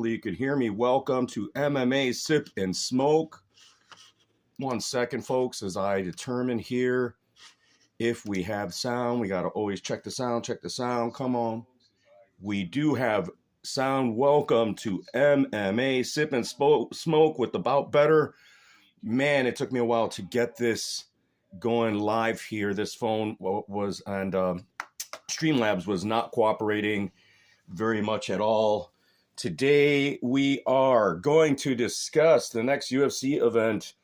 Hopefully you could hear me. Welcome to MMA Sip and Smoke. 1 second, folks, as I determine here if we have sound. We got to always check the sound. Come on. We do have sound. Welcome to MMA Sip and Smoke with About Better. Man, it took me a while to get this going live here. This phone was, and Streamlabs was not cooperating very much at all. Today, we are going to discuss the next UFC event,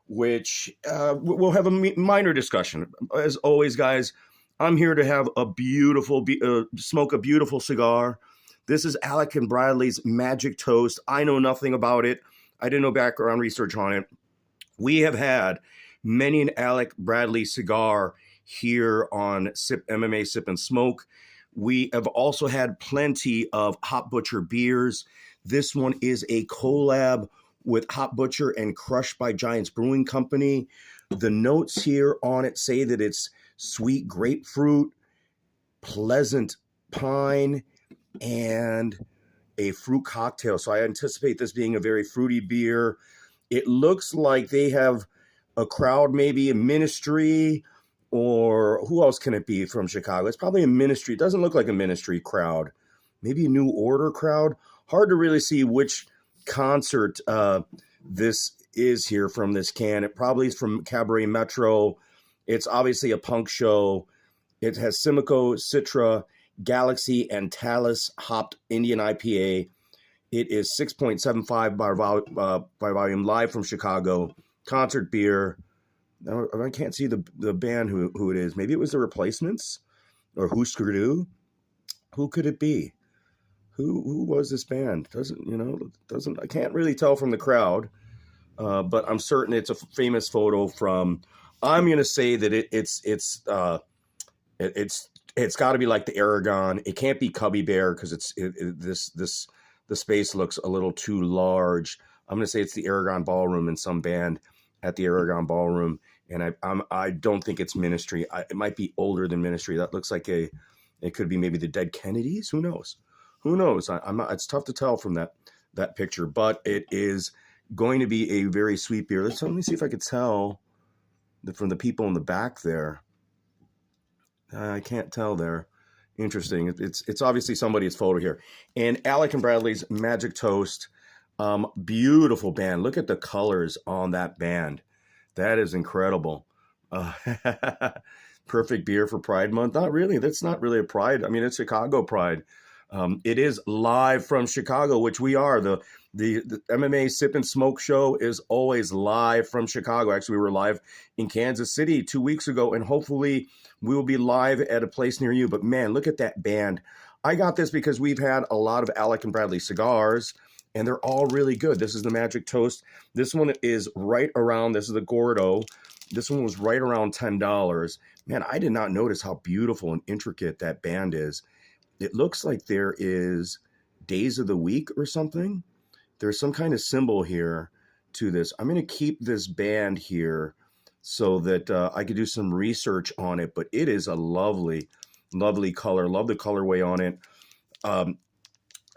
which we'll have a minor discussion. As always, guys, I'm here to have a beautiful, smoke a beautiful cigar. This is Alec and Bradley's Magic Toast. I know nothing about it. I didn't know background research on it. We have had many an Alec Bradley cigar here on MMA Sip and Smoke. We have also had plenty of Hop Butcher beers. This one is a collab with Hop Butcher and Crushed by Giants Brewing Company. The notes here on it say that it's sweet grapefruit, pleasant pine, and a fruit cocktail. So I anticipate this being a very fruity beer. It looks like they have a crowd, maybe a Ministry, or who else can it be from Chicago? It's probably a Ministry. It doesn't look like a Ministry crowd. Maybe a New Order crowd. Hard to really see which concert this is here from this can. It probably is from Cabaret Metro. It's obviously a punk show. It has Simcoe, Citra, Galaxy, and Talus hopped Indian IPA. It is 6.75 by volume, live from Chicago. Concert beer. I can't see the band who it is. Maybe it was the Replacements or Husker Du. Who could it be? Who was this band? I can't really tell from the crowd, but I'm certain it's a famous photo from. I'm gonna say that it's got to be like the Aragon. It can't be Cubby Bear because the space looks a little too large. I'm gonna say it's the Aragon Ballroom and some band at the Aragon Ballroom, and I don't think it's Ministry. It might be older than Ministry. That looks like it could be maybe the Dead Kennedys. Who knows? I'm not. It's tough to tell from that picture, but it is going to be a very sweet beer. Let me see if I could tell from the people in the back there. I can't tell there. Interesting. It's obviously somebody's photo here. And Alec and Bradley's Magic Toast. Beautiful band. Look at the colors on that band. That is incredible. Perfect beer for Pride Month. Not really. That's not really a Pride. I mean, it's Chicago Pride. It is live from Chicago, which we are. The MMA Sip and Smoke show is always live from Chicago. Actually, we were live in Kansas City 2 weeks ago, and hopefully we will be live at a place near you. But man, look at that band. I got this because we've had a lot of Alec and Bradley cigars, and they're all really good. This is the Magic Toast. This one is right around, this is the Gordo. This one was right around $10. Man, I did not notice how beautiful and intricate that band is. It looks like there is days of the week or something. There's some kind of symbol here to this. I'm going to keep this band here so that I could do some research on it, but it is a lovely, lovely color. Love the colorway on it.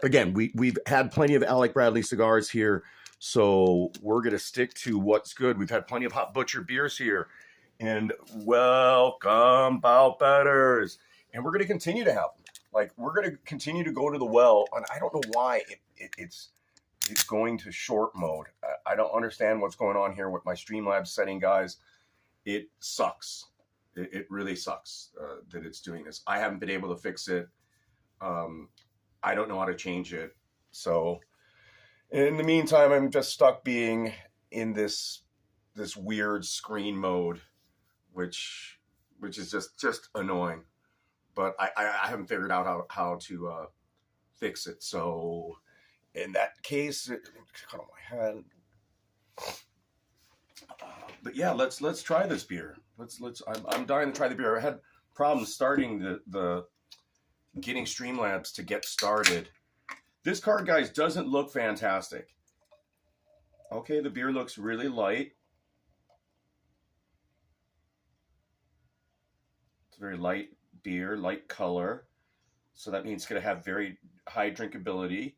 Again, we've had plenty of Alec Bradley cigars here, so we're going to stick to what's good. We've had plenty of Hop Butcher beers here, and welcome, Bout Betters. And we're going to continue to have them. Like, we're going to continue to go to the well, and I don't know why it's going to short mode. I don't understand what's going on here with my Streamlabs setting, guys. It sucks. It really sucks that it's doing this. I haven't been able to fix it. I don't know how to change it. So in the meantime, I'm just stuck being in this weird screen mode, which is just annoying. But I haven't figured out how to fix it. So in that case, cut on my head. But yeah, let's try this beer. I'm dying to try the beer. I had problems starting the getting Streamlabs to get started. This card, guys, doesn't look fantastic. Okay, the beer looks really light. It's a very light beer, light color. So that means it's going to have very high drinkability.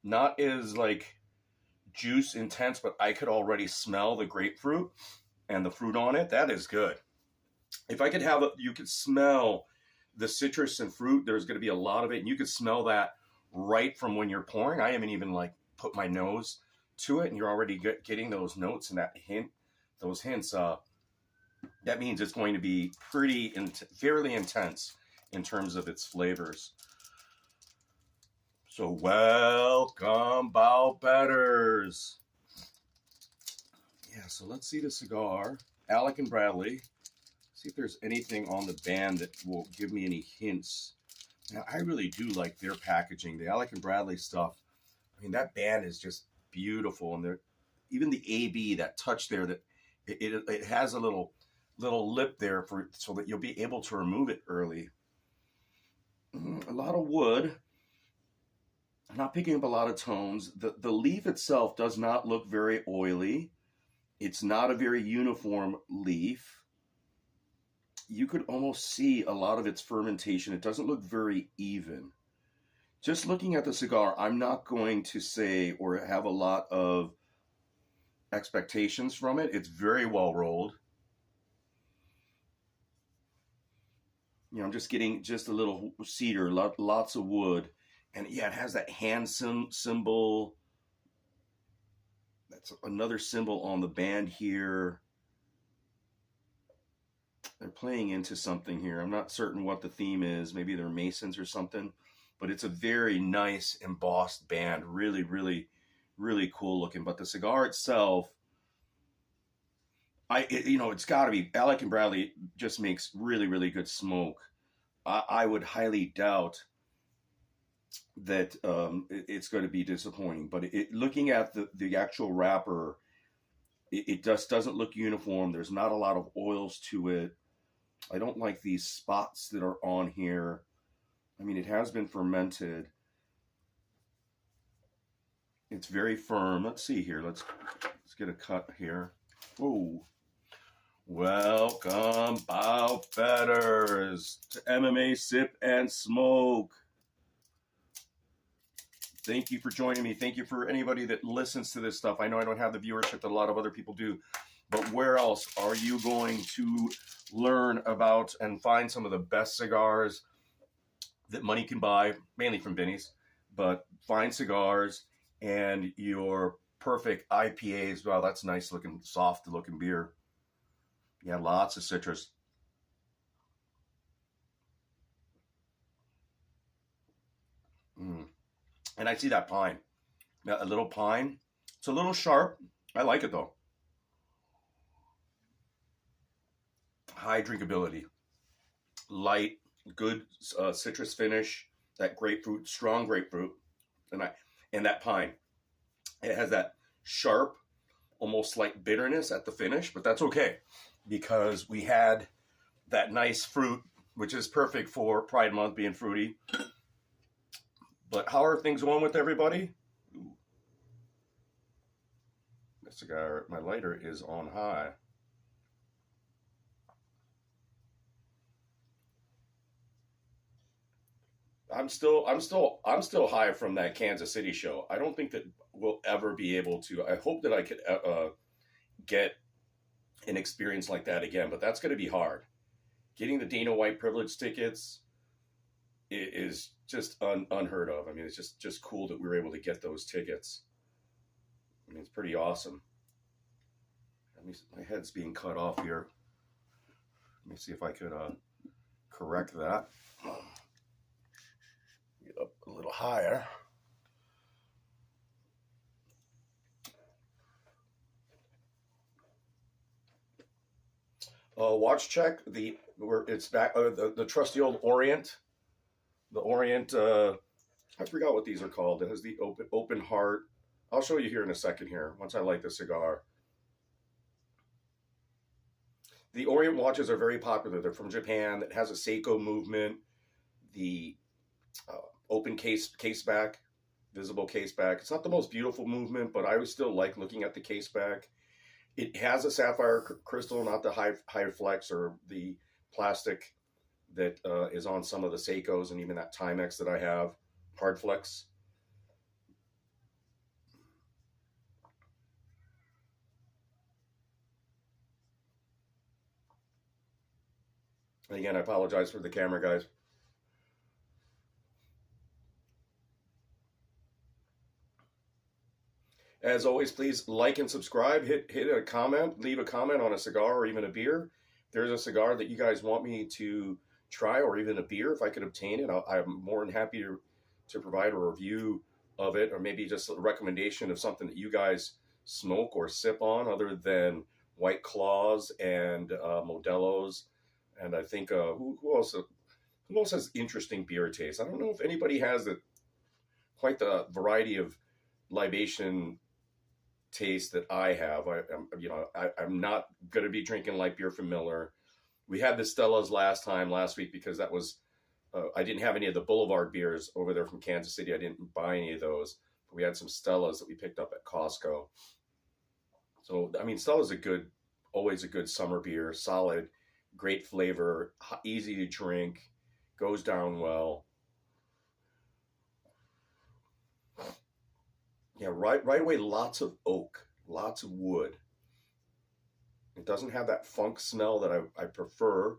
Not as like juice intense, but I could already smell the grapefruit and the fruit on it. That is good. If I could have you could smell the citrus and fruit. There's going to be a lot of it, and you could smell that right from when you're pouring. I haven't even like put my nose to it, and you're already getting those notes and that hint, those hints. That means it's going to be pretty fairly intense in terms of its flavors. So welcome, bow betters. Yeah, so let's see the cigar. Alec and Bradley. See if there's anything on the band that will give me any hints. Now, I really do like their packaging. The Alec and Bradley stuff. I mean, that band is just beautiful. And even the AB, that touch there, that it has a little lip there so that you'll be able to remove it early. A lot of wood. I'm not picking up a lot of tones. The leaf itself does not look very oily. It's not a very uniform leaf. You could almost see a lot of its fermentation. It doesn't look very even. Just looking at the cigar, I'm not going to say or have a lot of expectations from it. It's very well rolled. You know, I'm just getting just a little cedar, lots of wood. And yeah, it has that hand symbol. That's another symbol on the band here. They're playing into something here. I'm not certain what the theme is. Maybe they're Masons or something. But it's a very nice embossed band. Really, really, really cool looking. But the cigar itself, it's got to be. Alec and Bradley just makes really, really good smoke. I would highly doubt that it's going to be disappointing. But looking at the actual wrapper, it just doesn't look uniform. There's not a lot of oils to it. I don't like these spots that are on here. I mean, it has been fermented. It's very firm. Let's see here. Let's get a cut here. Oh, welcome, bow betters, to MMA Sip and Smoke. Thank you for joining me. Thank you for anybody that listens to this stuff. I know I don't have the viewership that a lot of other people do, but where else are you going to learn about and find some of the best cigars that money can buy, mainly from Benny's, but fine cigars and your perfect IPAs. Wow, that's nice looking, soft looking beer. Yeah, lots of citrus. And I see that pine, a little pine. It's a little sharp. I like it though. High drinkability, light, good citrus finish. That grapefruit, strong grapefruit, and that pine. It has that sharp, almost like bitterness at the finish, but that's okay because we had that nice fruit, which is perfect for Pride Month being fruity. But how are things going with everybody? Ooh. The cigar, my lighter is on high. I'm still high from that Kansas City show. I don't think that we'll ever be able to. I hope that I could get an experience like that again, but that's going to be hard. Getting the Dana White privilege tickets is just unheard of. I mean, it's just cool that we were able to get those tickets. I mean, it's pretty awesome. My head's being cut off here. Let me see if I could correct that. Get up a little higher. Watch check. It's back. The trusty old Orient. The Orient. I forgot what these are called. It has the open heart. I'll show you here in a second. Here, once I light the cigar. The Orient watches are very popular. They're from Japan. It has a Seiko movement. The open case back, visible case back. It's not the most beautiful movement, but I would still like looking at the case back. It has a sapphire crystal, not the high flex or the plastic that is on some of the Seikos and even that Timex that I have, hard flex. Again, I apologize for the camera, guys. As always, please like and subscribe. Hit a comment, leave a comment on a cigar or even a beer. If there's a cigar that you guys want me to try, or even a beer, if I could obtain it, I'm more than happy to provide a review of it, or maybe just a recommendation of something that you guys smoke or sip on other than White Claws and Modelo's. And I think who else has interesting beer taste? I don't know if anybody has quite the variety of libation taste that I have. I'm not going to be drinking light beer from Miller. We had the Stellas last week because that was I didn't have any of the Boulevard beers over there from Kansas City. I didn't buy any of those, but we had some Stellas that we picked up at Costco. So I mean, Stella's always a good summer beer, solid, great flavor, easy to drink, goes down well. Yeah, right away, lots of oak, lots of wood. It doesn't have that funk smell that I prefer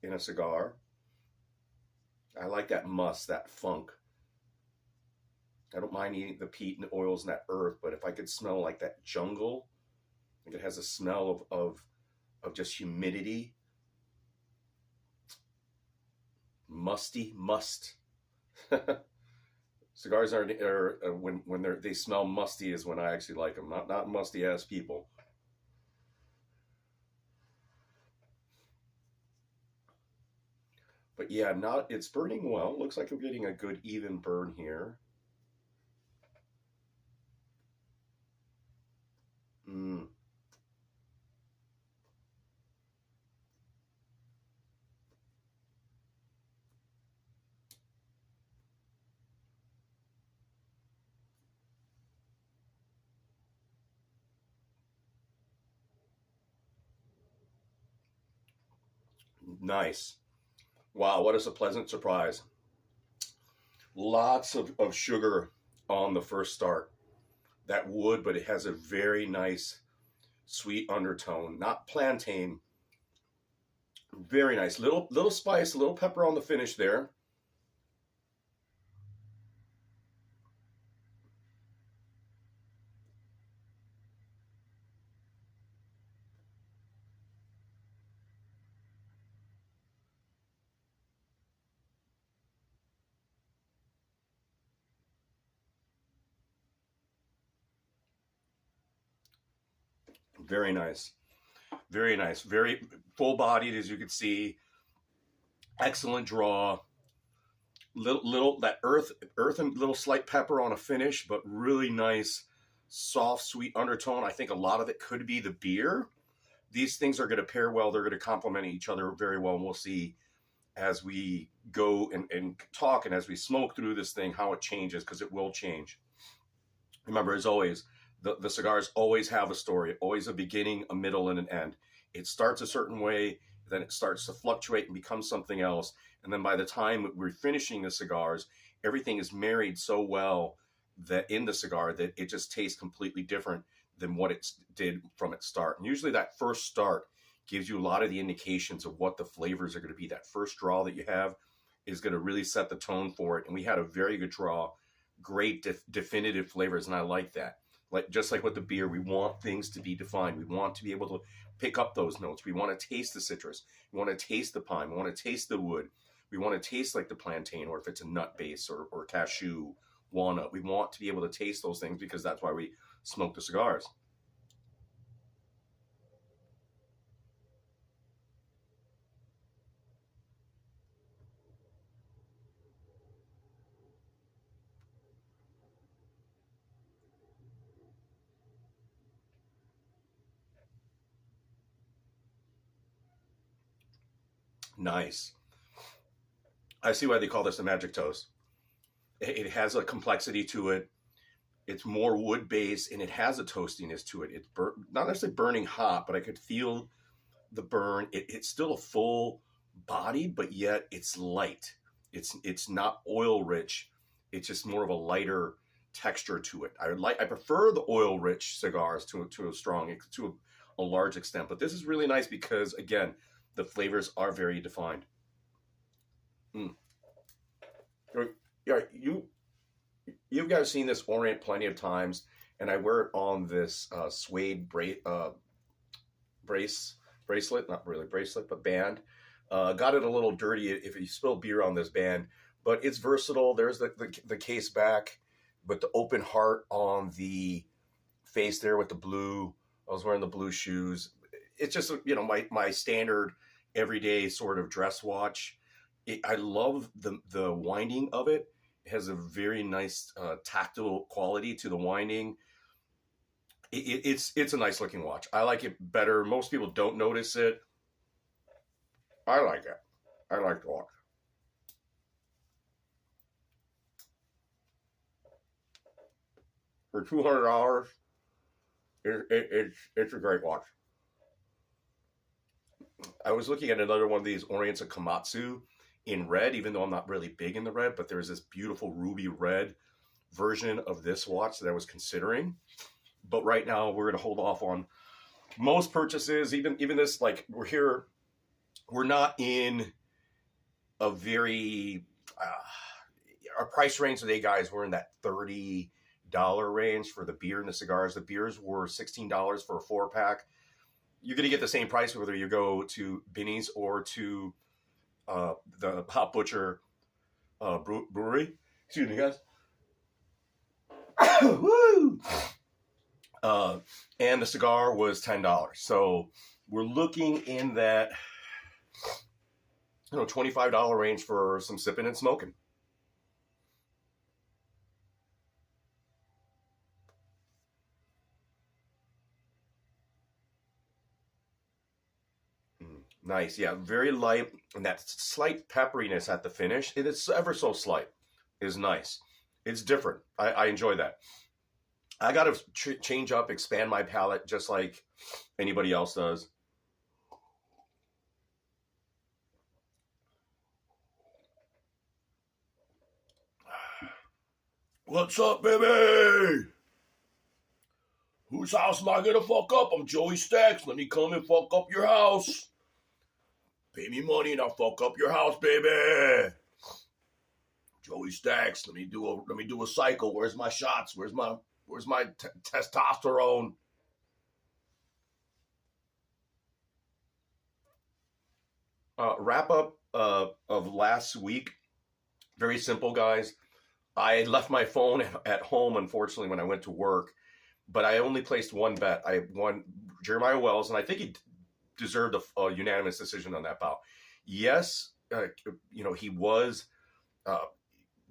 in a cigar. I like that musk, that funk. I don't mind eating the peat and the oils and that earth, but if I could smell like that jungle, like it has a smell of just humidity, musty must. Cigars are when they smell musty is when I actually like them, not musty ass people. But yeah, it's burning well. Looks like I'm getting a good even burn here. Mm, nice. Wow, what is a pleasant surprise. Lots of sugar on the first start. That wood, but it has a very nice sweet undertone. Not plantain. Very nice. Little spice, a little pepper on the finish there. Very nice. Very nice. Very full bodied, as you can see. Excellent draw. Little that earth and little slight pepper on a finish, but really nice, soft, sweet undertone. I think a lot of it could be the beer. These things are going to pair well. They're going to complement each other very well, and we'll see as we go and talk and as we smoke through this thing how it changes, because it will change. Remember, as always, the cigars always have a story, always a beginning, a middle, and an end. It starts a certain way, then it starts to fluctuate and become something else. And then by the time we're finishing the cigars, everything is married so well that in the cigar that it just tastes completely different than what it did from its start. And usually that first start gives you a lot of the indications of what the flavors are going to be. That first draw that you have is going to really set the tone for it. And we had a very good draw, great definitive flavors, and I like that. Just like with the beer, we want things to be defined. We want to be able to pick up those notes. We want to taste the citrus. We want to taste the pine. We want to taste the wood. We want to taste like the plantain, or if it's a nut base or cashew, walnut. We want to be able to taste those things because that's why we smoke the cigars. Nice. I see why they call this a magic toast. It has a complexity to it. It's more wood based and it has a toastiness to it. It's not necessarily burning hot, but I could feel the burn. It's still a full body, but yet it's light. It's not oil rich. It's just more of a lighter texture to it. I prefer the oil rich cigars to a strong, to a large extent. But this is really nice because, again, the flavors are very defined. Mm. Yeah, you guys seen this Orient plenty of times, and I wear it on this suede bracelet, not really bracelet, but band. Got it a little dirty if you spill beer on this band, but it's versatile. There's the case back with the open heart on the face there with the blue. I was wearing the blue shoes. It's just, my standard everyday sort of dress watch. I love the winding of it. It has a very nice tactile quality to the winding. It's a nice looking watch. I like it better. Most people don't notice it. I like it. I like the watch. For $200, it's a great watch. I was looking at another one of these Orients of Komatsu in red, even though I'm not really big in the red, but there's this beautiful ruby red version of this watch that I was considering. But right now we're going to hold off on most purchases. Even this, like, we're not in a very our price range today, guys. We're in that $30 range for the beer and the cigars. The beers were $16 for a 4-pack. You're going to get the same price whether you go to Binny's or to the Hot Butcher brewery. Excuse me, guys. Woo! And the cigar was $10. So we're looking in that $25 range for some sipping and smoking. Nice. Yeah, very light, and that slight pepperiness at the finish, it is ever so slight, is nice. It's different. I enjoy that. I got to change up, expand my palate just like anybody else does. What's up, baby? Whose house am I gonna fuck up? I'm Joey Stacks. Let me come and fuck up your house. Pay me money and I'll fuck up your house, baby. Joey Stacks. Let me do a cycle. Where's my shots? Where's my testosterone? Wrap up of last week. Very simple, guys. I left my phone at home, unfortunately, when I went to work, but I only placed one bet. I won Jeremiah Wells, and I think he deserved a unanimous decision on that bout. Yes, he was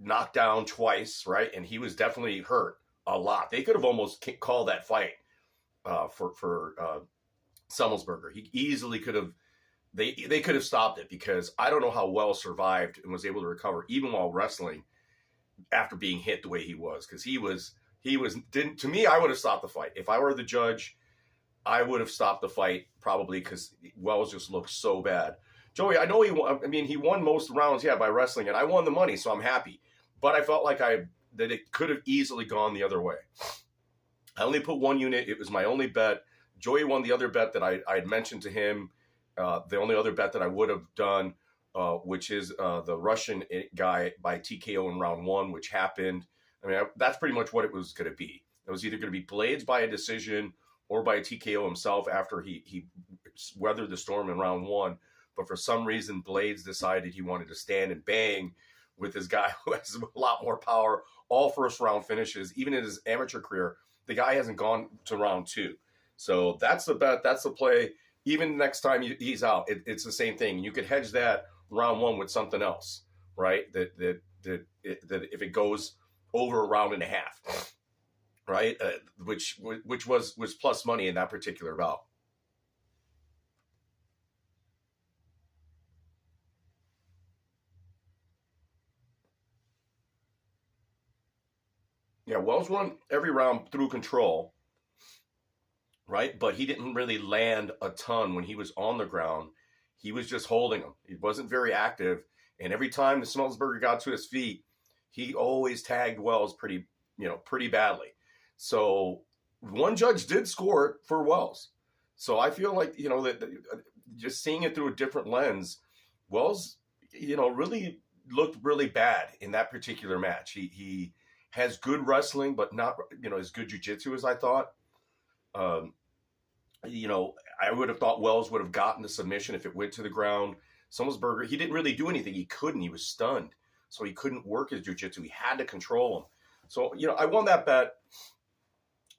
knocked down twice, right? And he was definitely hurt a lot. They could have almost called that fight for Summelsberger. He easily could have. They could have stopped it because I don't know how Wells survived and was able to recover even while wrestling after being hit the way he was, because didn't, to me, I would have stopped the fight. If I were the judge, I would have stopped the fight probably because Wells just looked so bad. Joey, I know he won most rounds, yeah, by wrestling, and I won the money, so I'm happy. But I felt like that it could have easily gone the other way. I only put one unit. It was my only bet. Joey won the other bet that I had mentioned to him. The only other bet that I would have done, which is the Russian guy by TKO in round 1, which happened. I mean, that's pretty much what it was going to be. It was either going to be Blades by a decision or by a TKO himself after he weathered the storm in round 1. But for some reason, Blades decided he wanted to stand and bang with this guy who has a lot more power. All first round finishes, even in his amateur career, the guy hasn't gone to round 2. So that's the bet. That's the play. Even next time he's out, it's the same thing. You could hedge that round 1 with something else, right? That if it goes over a round and a half, right? Which was plus money in that particular bout. Yeah, Wells won every round through control, right? But he didn't really land a ton when he was on the ground. He was just holding him. He wasn't very active. And every time the Smellsberger got to his feet, he always tagged Wells pretty badly. So one judge did score it for Wells. So I feel like, that just seeing it through a different lens, Wells, really looked really bad in that particular match. He has good wrestling, but not, as good jiu-jitsu as I thought. Um, I would have thought Wells would have gotten the submission if it went to the ground. Summelsberger, he didn't really do anything. He couldn't. He was stunned. So he couldn't work his jiu-jitsu. He had to control him. So, I won that bet.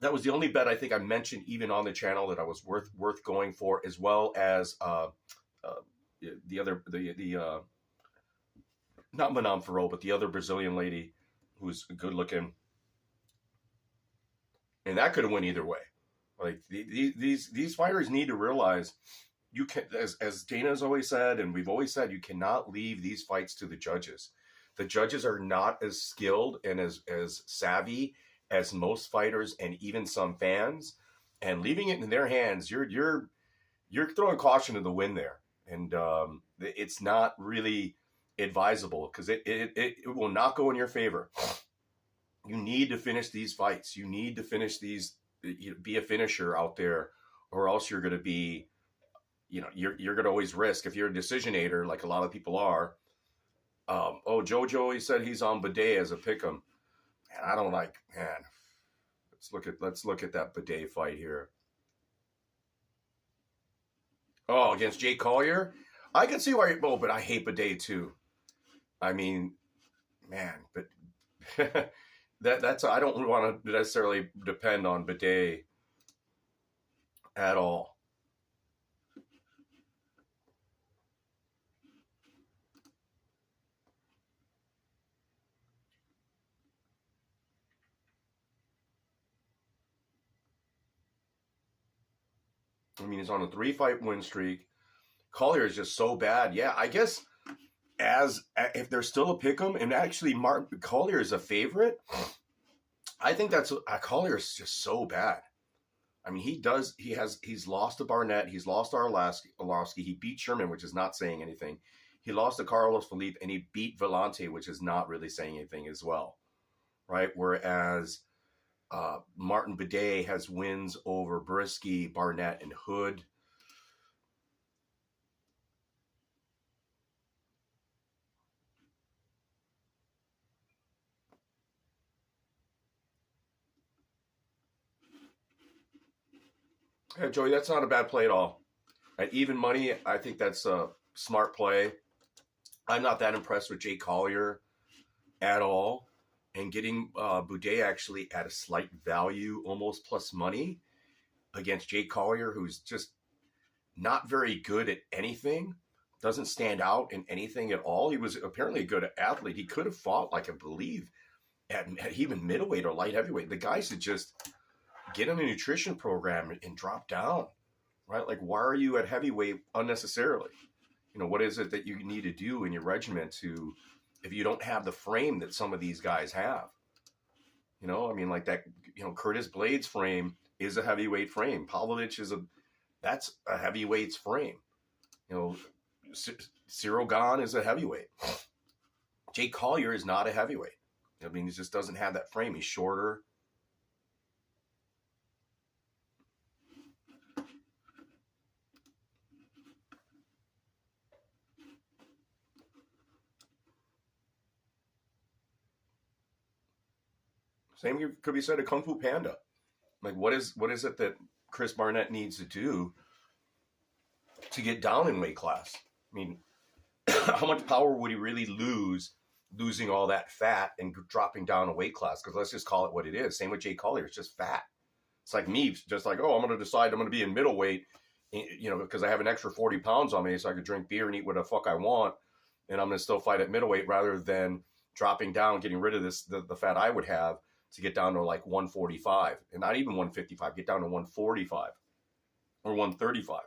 That was the only bet I think I mentioned even on the channel that I was worth going for, as well as the other not Manon Farrow, but the other Brazilian lady who's good looking, and that could have went either way. Like these fighters need to realize you can, as Dana's always said, and we've always said, you cannot leave these fights to the judges. The judges are not as skilled and as savvy as most fighters and even some fans, and leaving it in their hands, you're throwing caution to the wind there, and it's not really advisable because it will not go in your favor. You need to finish these fights. You need to finish these. Be a finisher out there, or else you're going to be, you're going to always risk, if you're a decisionator like a lot of people are. Jojo, he said he's on Bidet as a pick'em. And I don't like, man. Let's look at that Bidet fight here. Oh, against Jake Collier? I can see why. But I hate Bidet too. I mean, man, but that's I don't want to necessarily depend on Bidet at all. I mean, he's on a 3-fight win streak. Collier is just so bad. Yeah, I guess if there's still a pick'em, and actually Martin Collier is a favorite, I think Collier is just so bad. I mean, he's lost to Barnett, he's lost to Arlovsky, he beat Sherman, which is not saying anything. He lost to Carlos Felipe, and he beat Vellante, which is not really saying anything as well, right? Whereas Martin Bidet has wins over Brisky, Barnett, and Hood. Yeah, Joey, that's not a bad play at all. At even money, I think that's a smart play. I'm not that impressed with Jake Collier at all. And getting Boudet actually at a slight value, almost plus money, against Jake Collier, who's just not very good at anything, doesn't stand out in anything at all. He was apparently a good athlete. He could have fought, like, I believe, at even middleweight or light heavyweight. The guy should just get on a nutrition program and drop down, right? Like, why are you at heavyweight unnecessarily? What is it that you need to do in your regimen if you don't have the frame that some of these guys have? I mean, like that, Curtis Blades frame is a heavyweight frame. Pavlovich that's a heavyweight's frame. Cyril Gahn is a heavyweight. Jake Collier is not a heavyweight. I mean, he just doesn't have that frame. He's shorter. Same could be said of Kung Fu Panda. Like, what is it that Chris Barnett needs to do to get down in weight class? I mean, how much power would he really losing all that fat and dropping down a weight class? Because let's just call it what it is. Same with Jake Collier. It's just fat. It's like me, just like, I'm going to decide I'm going to be in middleweight, because I have an extra 40 pounds on me, so I could drink beer and eat what the fuck I want, and I'm going to still fight at middleweight rather than dropping down, getting rid of the fat I would have to get down to like 145, and not even 155, get down to 145 or 135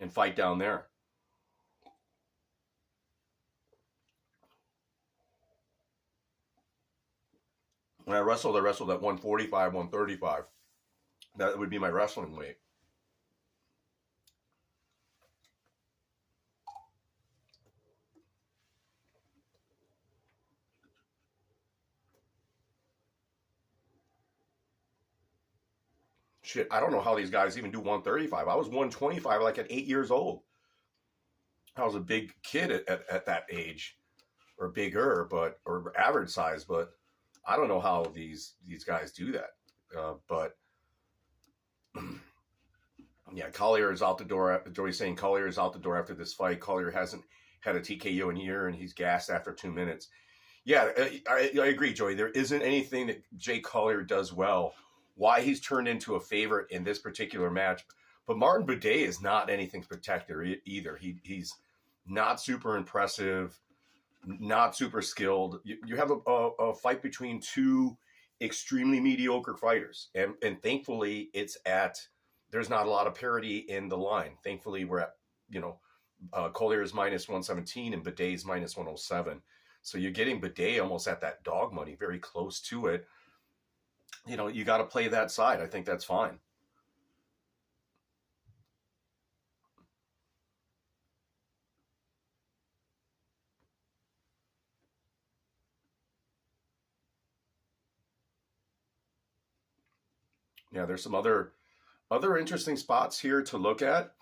and fight down there. When I wrestled at 145, 135. That would be my wrestling weight. Shit, I don't know how these guys even do 135. I was 125 like at 8 years old. I was a big kid at that age, or bigger, but or average size. But I don't know how these guys do that. But yeah, Collier is out the door. Joey's saying Collier is out the door after this fight. Collier hasn't had a TKO in a year, and he's gassed after 2 minutes. Yeah, I agree, Joey. There isn't anything that Jay Collier does well. Why he's turned into a favorite in this particular match. But Martin Buday is not anything spectacular either. He's not super impressive, not super skilled. You have a fight between two extremely mediocre fighters. And thankfully, there's not a lot of parity in the line. Thankfully, we're at, Collier is minus 117 and Buday's minus 107. So you're getting Buday almost at that dog money, very close to it. You got to play that side. I think that's fine. Yeah, there's some other interesting spots here to look at.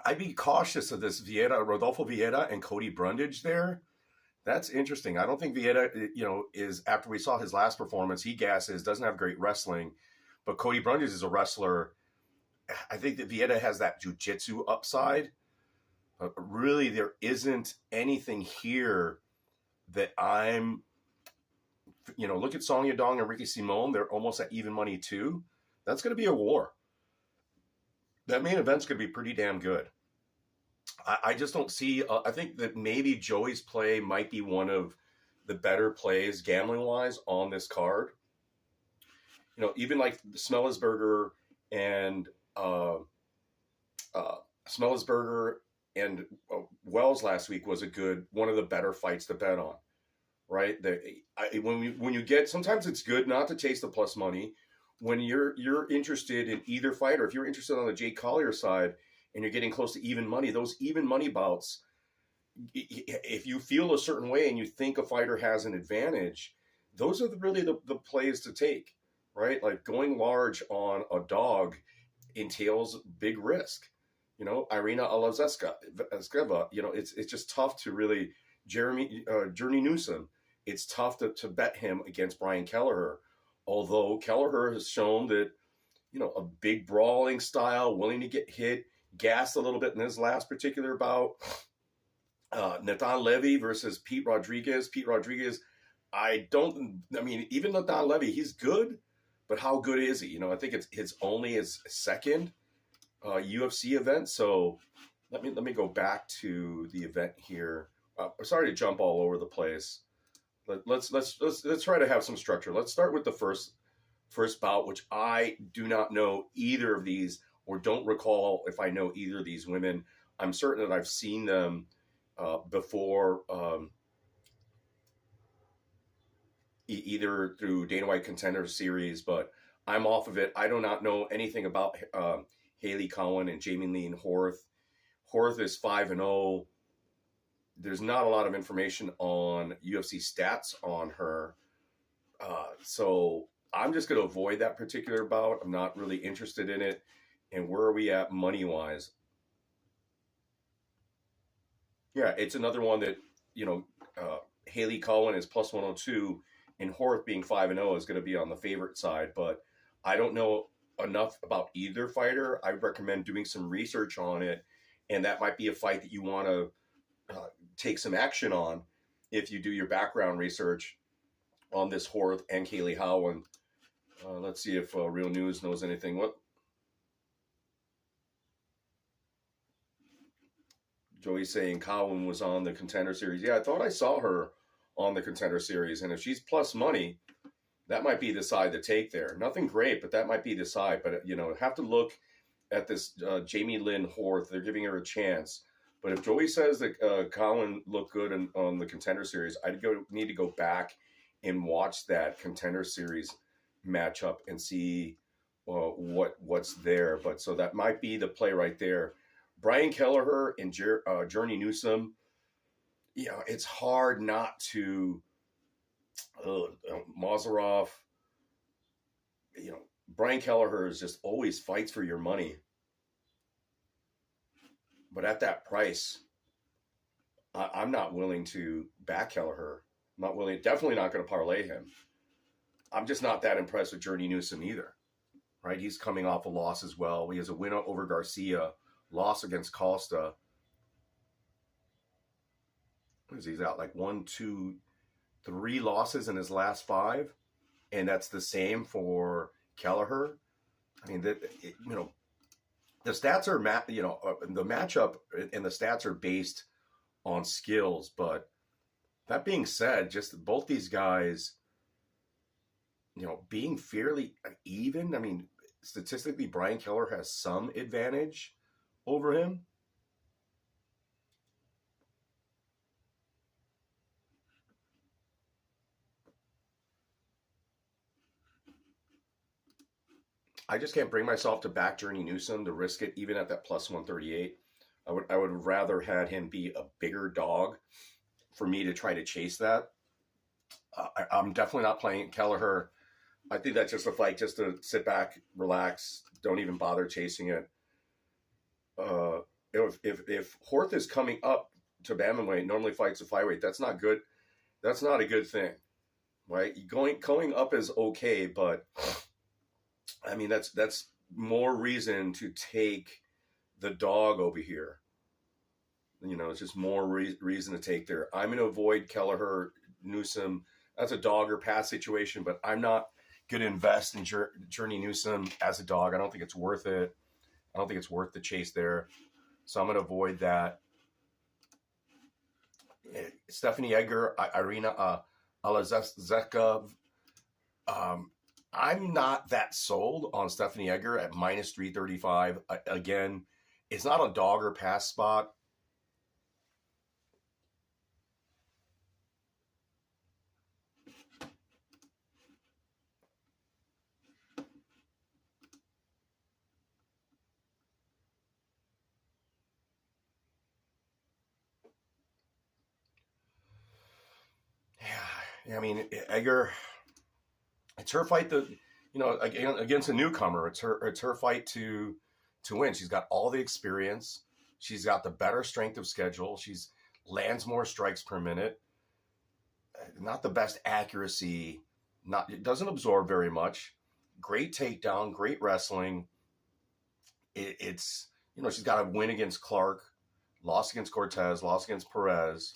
I'd be cautious of this Rodolfo Vieira and Cody Brundage there. That's interesting. I don't think Vieira, is, after we saw his last performance, he gasses, doesn't have great wrestling, but Cody Brundage is a wrestler. I think that Vieira has that jiu-jitsu upside, but really there isn't anything here that look at Song Yadong and Ricky Simon. They're almost at even money too. That's going to be a war. That main event's going to be pretty damn good. I just don't see. I think that maybe Joey's play might be one of the better plays gambling wise on this card. Even like Smellisberger and Wells last week was one of the better fights to bet on. Right? When you get, sometimes it's good not to chase the plus money. When you're interested in either fighter, if you're interested on the Jay Collier side and you're getting close to even money, those even money bouts, if you feel a certain way and you think a fighter has an advantage, those are really the plays to take, right? Like going large on a dog entails big risk. Irina Alazeskeva, it's just tough to really, Journey Newsom, it's tough to bet him against Brian Kelleher. Although Kelleher has shown that, a big brawling style, willing to get hit, gassed a little bit in his last particular bout. Nathan Levy versus Pete Rodriguez. Even Nathan Levy, he's good, but how good is he? I think it's only his second UFC event. So let me go back to the event here. Sorry to jump all over the place. Let's try to have some structure. Let's start with the first bout, which I do not know either of these, or don't recall if I know either of these women. I'm certain that I've seen them before, either through Dana White Contender Series, but I'm off of it. I do not know anything about Haley Cowan and Jamie Lee Horth. Horth is 5-0. There's not a lot of information on UFC stats on her. So I'm just going to avoid that particular bout. I'm not really interested in it. And where are we at money-wise? Yeah, it's another one that, Haley Cowan is plus 102, and Horth being 5-0 is going to be on the favorite side. But I don't know enough about either fighter. I recommend doing some research on it, and that might be a fight that you want to take some action on if you do your background research on this Horth and Haley Cowan. Let's see if Real News knows anything. What? Joey's saying Cowan was on the Contender Series. Yeah, I thought I saw her on the Contender Series, and if she's plus money, that might be the side to take there. Nothing great, but that might be the side. But have to look at this Jamie Lynn Horth. They're giving her a chance. But if Joey says that Cowan looked good on the Contender Series, need to go back and watch that Contender Series matchup and see what's there. But so that might be the play right there. Brian Kelleher and Journey Newsom, it's hard not to Mazarov, Brian Kelleher is just always fights for your money. But at that price, I'm not willing to back Kelleher. I'm not willing, definitely not going to parlay him. I'm just not that impressed with Journey Newsom either, right? He's coming off a loss as well. He has a win over Garcia, loss against Costa. He's got like 1, 2, 3 losses in his last 5, and that's the same for Kelleher. I mean, the stats are the matchup and the stats are based on skills. But that being said, just both these guys, being fairly even. I mean, statistically, Brian Kelleher has some advantage over him. I just can't bring myself to back Journey Newsom to risk it, even at that plus 138. I would rather had him be a bigger dog for me to try to chase that. I'm definitely not playing Kelleher. I think that's just a fight just to sit back, relax, don't even bother chasing it. If Horth is coming up to bantamweight, normally fights a flyweight, that's not good. That's not a good thing, right? Going up is okay, but I mean that's more reason to take the dog over here. It's just more reason to take there. I'm going to avoid Kelleher, Newsom. That's a dog or pass situation, but I'm not going to invest in Journey Newsom as a dog. I don't think it's worth it. I don't think it's worth the chase there. So I'm going to avoid that. Stephanie Egger, Irina Alazekov. I'm not that sold on Stephanie Egger at minus 335. Again, it's not a dog or pass spot. Yeah, I mean, Egger, it's her fight against a newcomer. It's her fight to win. She's got all the experience. She's got the better strength of schedule. She's lands more strikes per minute. Not the best accuracy. It doesn't absorb very much. Great takedown, great wrestling. It's she's got a win against Clark, lost against Cortez, lost against Perez.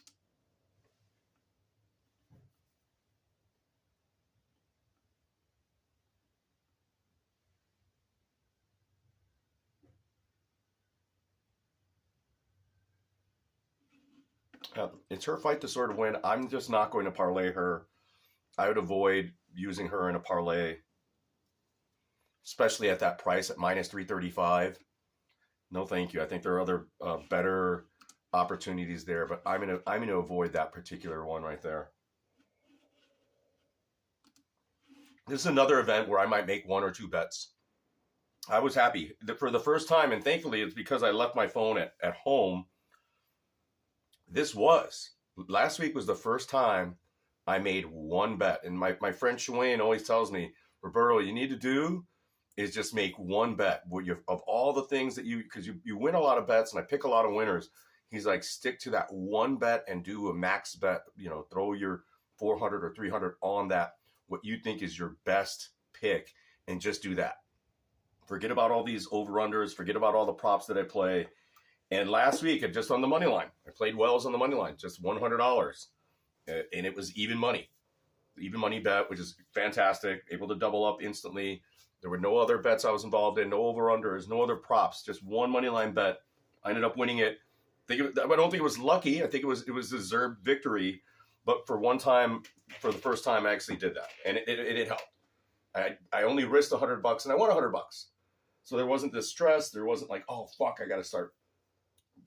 It's her fight to sort of win. I'm just not going to parlay her. I would avoid using her in a parlay, especially at that price at minus 335. No, thank you. I think there are other better opportunities there, but I'm gonna avoid that particular one right there. This is another event where I might make 1 or 2 bets. I was happy for the first time, and thankfully it's because I left my phone at home. Last week was the first time I made 1 bet. And my friend Cheyenne always tells me, Roberto, you need to do is just make 1 bet. Of all the things that because you win a lot of bets and I pick a lot of winners, he's like, stick to that 1 bet and do a max bet, throw your 400 or 300 on that, what you think is your best pick, and just do that. Forget about all these over-unders, forget about all the props that I play. And last week, just on the money line, I played Wells on the money line, just $100. And it was even money bet, which is fantastic. Able to double up instantly. There were no other bets I was involved in, no over-unders, no other props, just 1 money line bet. I ended up winning it. I don't think it was lucky. I think it was deserved victory. But for the first time, I actually did that. And it helped. I only risked $100 and I won $100. So there wasn't this stress. There wasn't like, oh, fuck, I got to start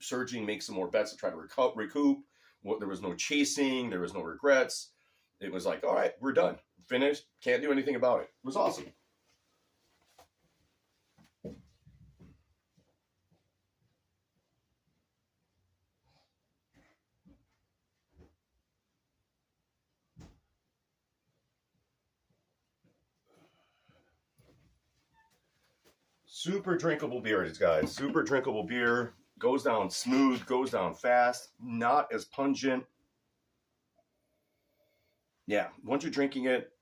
surging, make some more bets to try to recoup. There was no chasing. There was no regrets. It was like, all right, we're done. Finished. Can't do anything about it. It was awesome. Super drinkable beer, guys. Super drinkable beer. Goes down smooth, goes down fast, not as pungent. Yeah, once you're drinking it,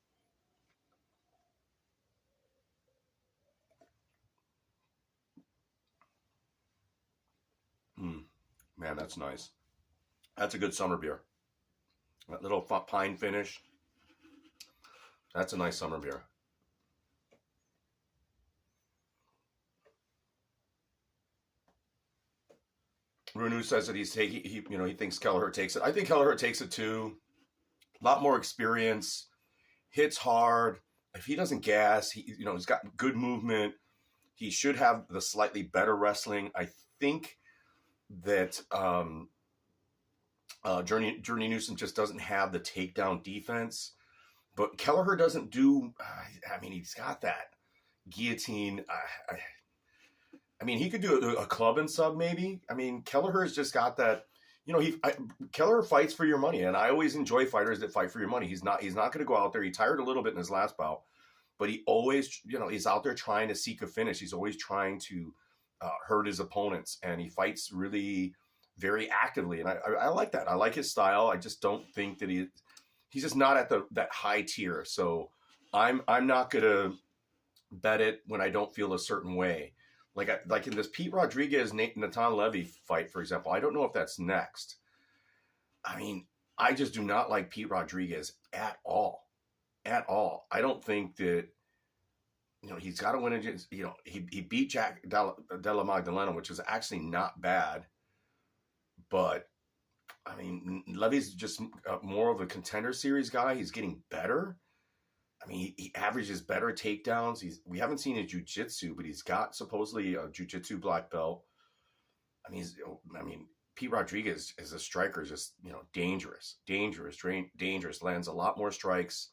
man, that's nice. That's a good summer beer. That little pine finish. That's a nice summer beer. Runu says that he's taking, he thinks Kelleher takes it. I think Kelleher takes it too. A lot more experience, hits hard. If he doesn't gas, he's got good movement. He should have the slightly better wrestling. I think that Journey Newsom just doesn't have the takedown defense. But Kelleher doesn't do. He's got that guillotine. He could do a club and sub maybe. Kelleher's just got that. Kelleher fights for your money, and I always enjoy fighters that fight for your money. He's not going to go out there. He tired a little bit in his last bout, but he always, he's out there trying to seek a finish. He's always trying to hurt his opponents, and he fights really very actively, and I like that. I like his style. I just don't think that he's just not at that high tier. So I'm not gonna bet it when I don't feel a certain way. Like in this Pete Rodriguez Natan Levy fight, for example, I don't know if that's next. I just do not like Pete Rodriguez at all. At all. I don't think that, he's got to win against, he beat Jack Della Magdalena, which is actually not bad. But, Levy's just more of a contender series guy. He's getting better. He averages better takedowns. We haven't seen his jiu-jitsu, but he's got supposedly a jiu-jitsu black belt. Pete Rodriguez as a striker is just, dangerous, lands a lot more strikes,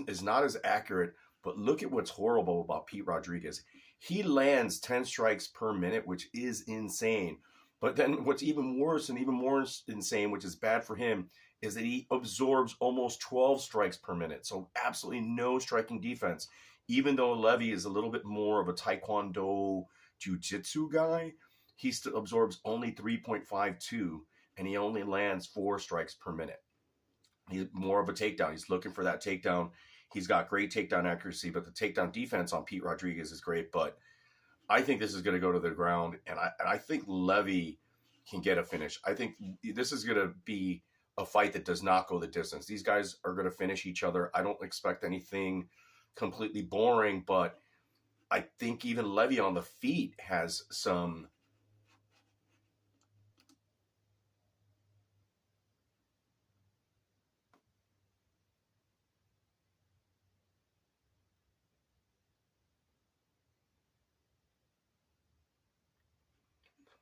is not as accurate, but look at what's horrible about Pete Rodriguez. He lands 10 strikes per minute, which is insane. But then what's even worse and even more insane, which is bad for him, is that he absorbs almost 12 strikes per minute. So absolutely no striking defense. Even though Levy is a little bit more of a Taekwondo jiu-jitsu guy, he still absorbs only 3.52, and he only lands 4 strikes per minute. He's more of a takedown. He's looking for that takedown. He's got great takedown accuracy, but the takedown defense on Pete Rodriguez is great. But I think this is going to go to the ground, and I think Levy can get a finish. I think this is going to be a fight that does not go the distance. These guys are going to finish each other. I don't expect anything completely boring, but I think even Levy on the feet has some.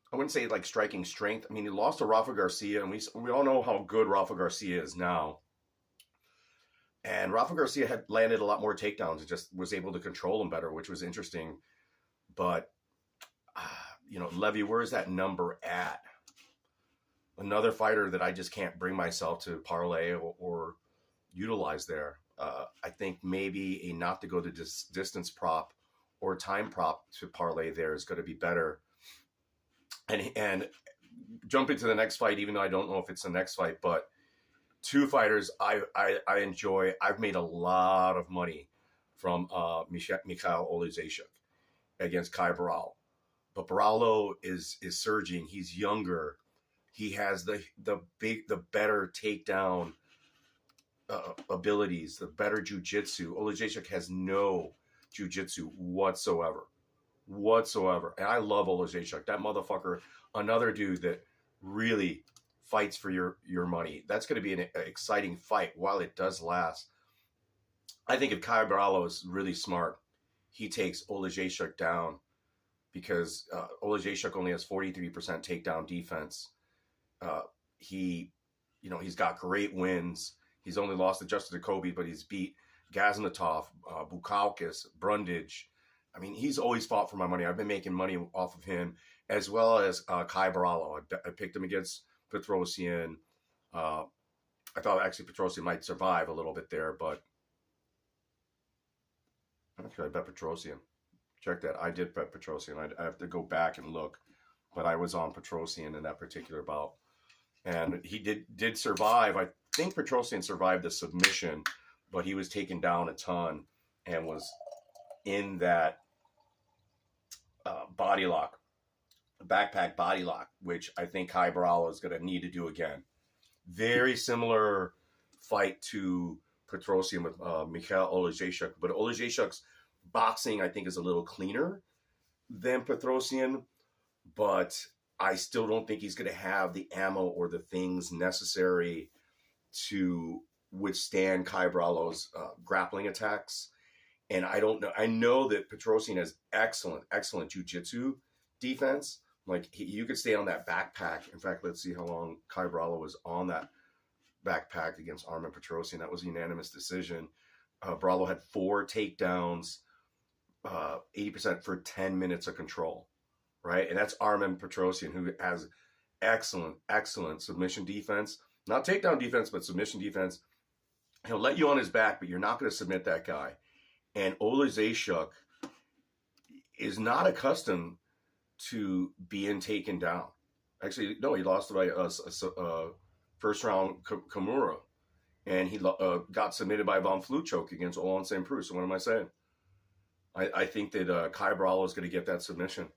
I wouldn't say like striking strength. He lost to Rafa Garcia, and we all know how good Rafa Garcia is now. And Rafa Garcia had landed a lot more takedowns and just was able to control them better, which was interesting. But, Levy, where is that number at? Another fighter that I just can't bring myself to parlay or utilize there. I think maybe a not to go the distance prop or time prop to parlay there is going to be better. And jump into the next fight, even though I don't know if it's the next fight, but two fighters I enjoy. I've made a lot of money from Mikhail Olejniczak against Kai Barral. But Barallo is surging. He's younger. He has the better takedown abilities, the better jiu-jitsu. Olejniczak has no jiu-jitsu whatsoever. And I love Olejniczak. That motherfucker, another dude that really fights for your money. That's going to be an exciting fight while it does last. I think if Kai Barallo is really smart, he takes Olejniczak down because Olejniczak only has 43% takedown defense. He's got great wins. He's only lost to Justin Jacoby, but he's beat Gaznatov, Bukauskas, Brundage. He's always fought for my money. I've been making money off of him, as well as Kai Barallo. I picked him against Petrosian. I thought actually Petrosian might survive a little bit there, but actually I bet Petrosian. Check that. I did bet Petrosian. I have to go back and look, but I was on Petrosian in that particular bout, and he did survive. I think Petrosian survived the submission, but he was taken down a ton and was in that body lock, backpack body lock, which I think Kai Barala is going to need to do again. Very similar fight to Petrosian with Mikhail Olejniczuk, but Olejniczuk's boxing, I think, is a little cleaner than Petrosian, but I still don't think he's going to have the ammo or the things necessary to withstand Kai Barala's grappling attacks. And I don't know. I know that Petrosian has excellent jiu-jitsu defense. Like, you could stay on that backpack. In fact, let's see how long Kai Barala was on that backpack against Armen Petrosian. That was a unanimous decision. Barala had 4 takedowns, 80% for 10 minutes of control, right? And that's Armen Petrosian, who has excellent submission defense. Not takedown defense, but submission defense. He'll let you on his back, but you're not going to submit that guy. And Olejniczuk is not accustomed to being taken down. Actually, no, he lost by first round Kimura, and he got submitted by Von Flue against Olan St. Preux. So what am I saying? I think that Kai Barala is going to get that submission.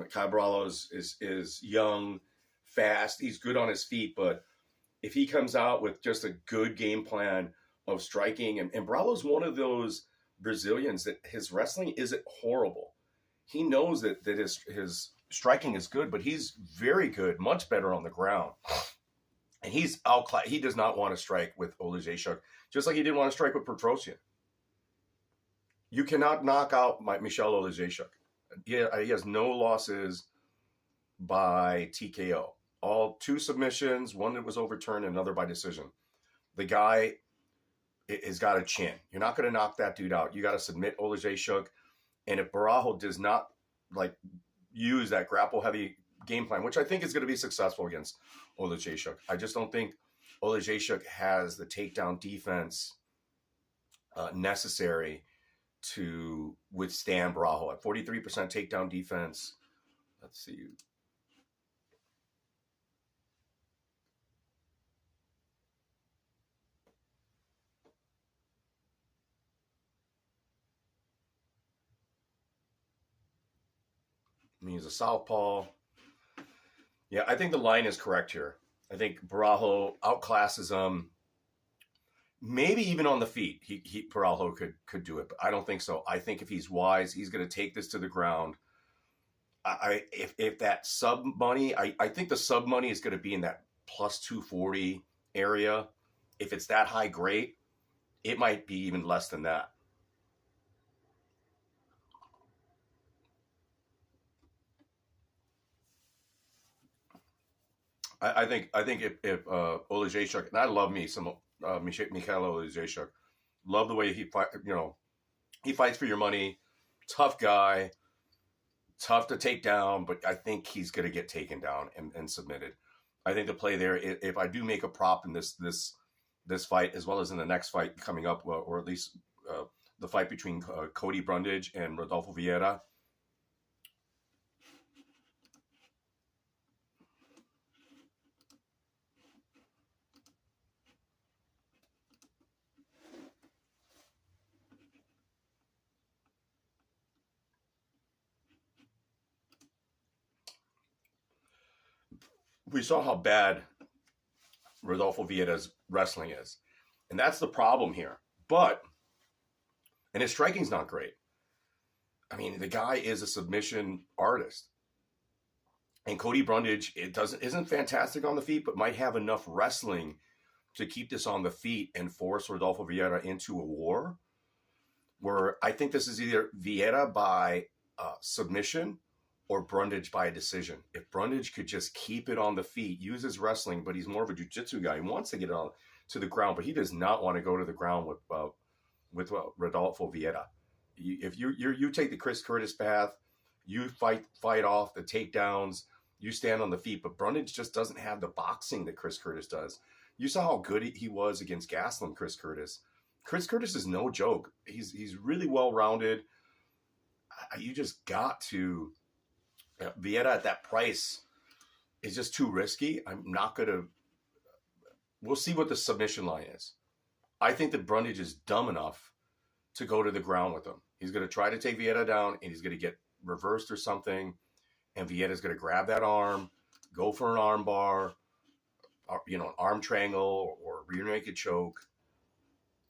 Kai Barala is young, fast. He's good on his feet, but if he comes out with just a good game plan of striking, and Barala's one of those Brazilians that his wrestling isn't horrible. He knows that his striking is good, but he's very good, much better on the ground. And he does not want to strike with Olejniczuk, just like he didn't want to strike with Petrosian. You cannot knock out Michel Olejniczuk. He has no losses by TKO. All 2 submissions, one that was overturned, another by decision. The guy has got a chin. You're not going to knock that dude out. You got to submit Olejniczuk. And if Barajo does not use that grapple heavy game plan, which I think is going to be successful against Olejniczuk, I just don't think Olejniczuk has the takedown defense necessary to withstand Barajo. At 43% takedown defense, let's see. I mean, he's a southpaw. Yeah, I think the line is correct here. I think Barajo outclasses him. Maybe even on the feet, Barajo could do it, but I don't think so. I think if he's wise, he's going to take this to the ground. If that sub money, I think the sub money is going to be in that plus 240 area. If it's that high, great. It might be even less than that. I think if Olejniczuk, and I love me some Mikhail Olejniczuk, love the way he fights for your money, tough guy, tough to take down, but I think he's going to get taken down and submitted. I think the play there, if I do make a prop in this fight as well as in the next fight coming up, or at least the fight between Cody Brundage and Rodolfo Vieira. We saw how bad Rodolfo Vieira's wrestling is. And that's the problem here. And his striking's not great. I mean, the guy is a submission artist. And Cody Brundage, isn't fantastic on the feet, but might have enough wrestling to keep this on the feet and force Rodolfo Vieira into a war. Where I think this is either Vieira by submission or Brundage by a decision. If Brundage could just keep it on the feet, use his wrestling, but he's more of a jiu-jitsu guy. He wants to get it on to the ground, but he does not want to go to the ground with Rodolfo Vieira. If you take the Chris Curtis path, you fight off the takedowns, you stand on the feet, but Brundage just doesn't have the boxing that Chris Curtis does. You saw how good he was against Gastelum, Chris Curtis. Chris Curtis is no joke. He's really well-rounded. you just got to Vieta at that price is just too risky. I'm not going to. We'll see what the submission line is. I think that Brundage is dumb enough to go to the ground with him. He's going to try to take Vieta down, and he's going to get reversed or something. And Vieta's going to grab that arm, go for an arm bar, an arm triangle or rear naked choke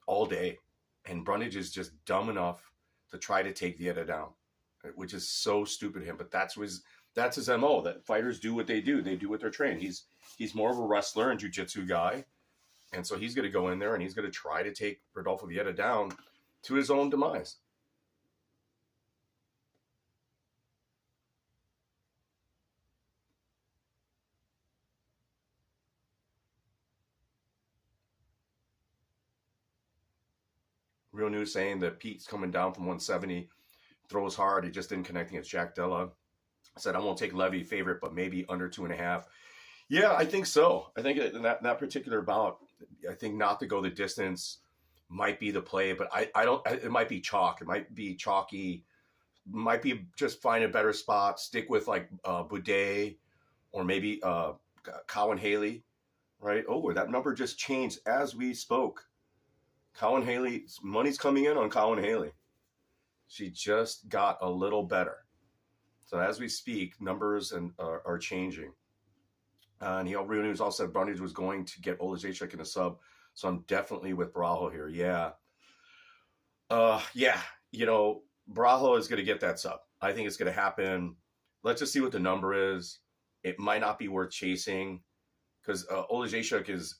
all day. And Brundage is just dumb enough to try to take Vieta down, which is so stupid of him. But that's his MO, that fighters do what they do. They do what they're trained. He's more of a wrestler and jiu-jitsu guy. And so he's going to go in there and he's going to try to take Rodolfo Vieta down to his own demise. Real News saying that Pete's coming down from 170, throws hard. He just didn't connect against Jack Della. Said, I won't take Levy favorite, but maybe under 2.5. Yeah, I think so. I think in that particular bout, I think not to go the distance might be the play, but I don't, it might be chalk. It might be chalky. Might be just find a better spot. Stick with like Boudet or maybe Cowan Haley, right? Oh, that number just changed as we spoke. Cowan Haley, money's coming in on Cowan Haley. She just got a little better. So as we speak, numbers are changing. And Real News also said Brundage was going to get Olajaychuk in a sub. So I'm definitely with Barajo here. Yeah. Barajo is going to get that sub. I think it's going to happen. Let's just see what the number is. It might not be worth chasing because Olajaychuk is,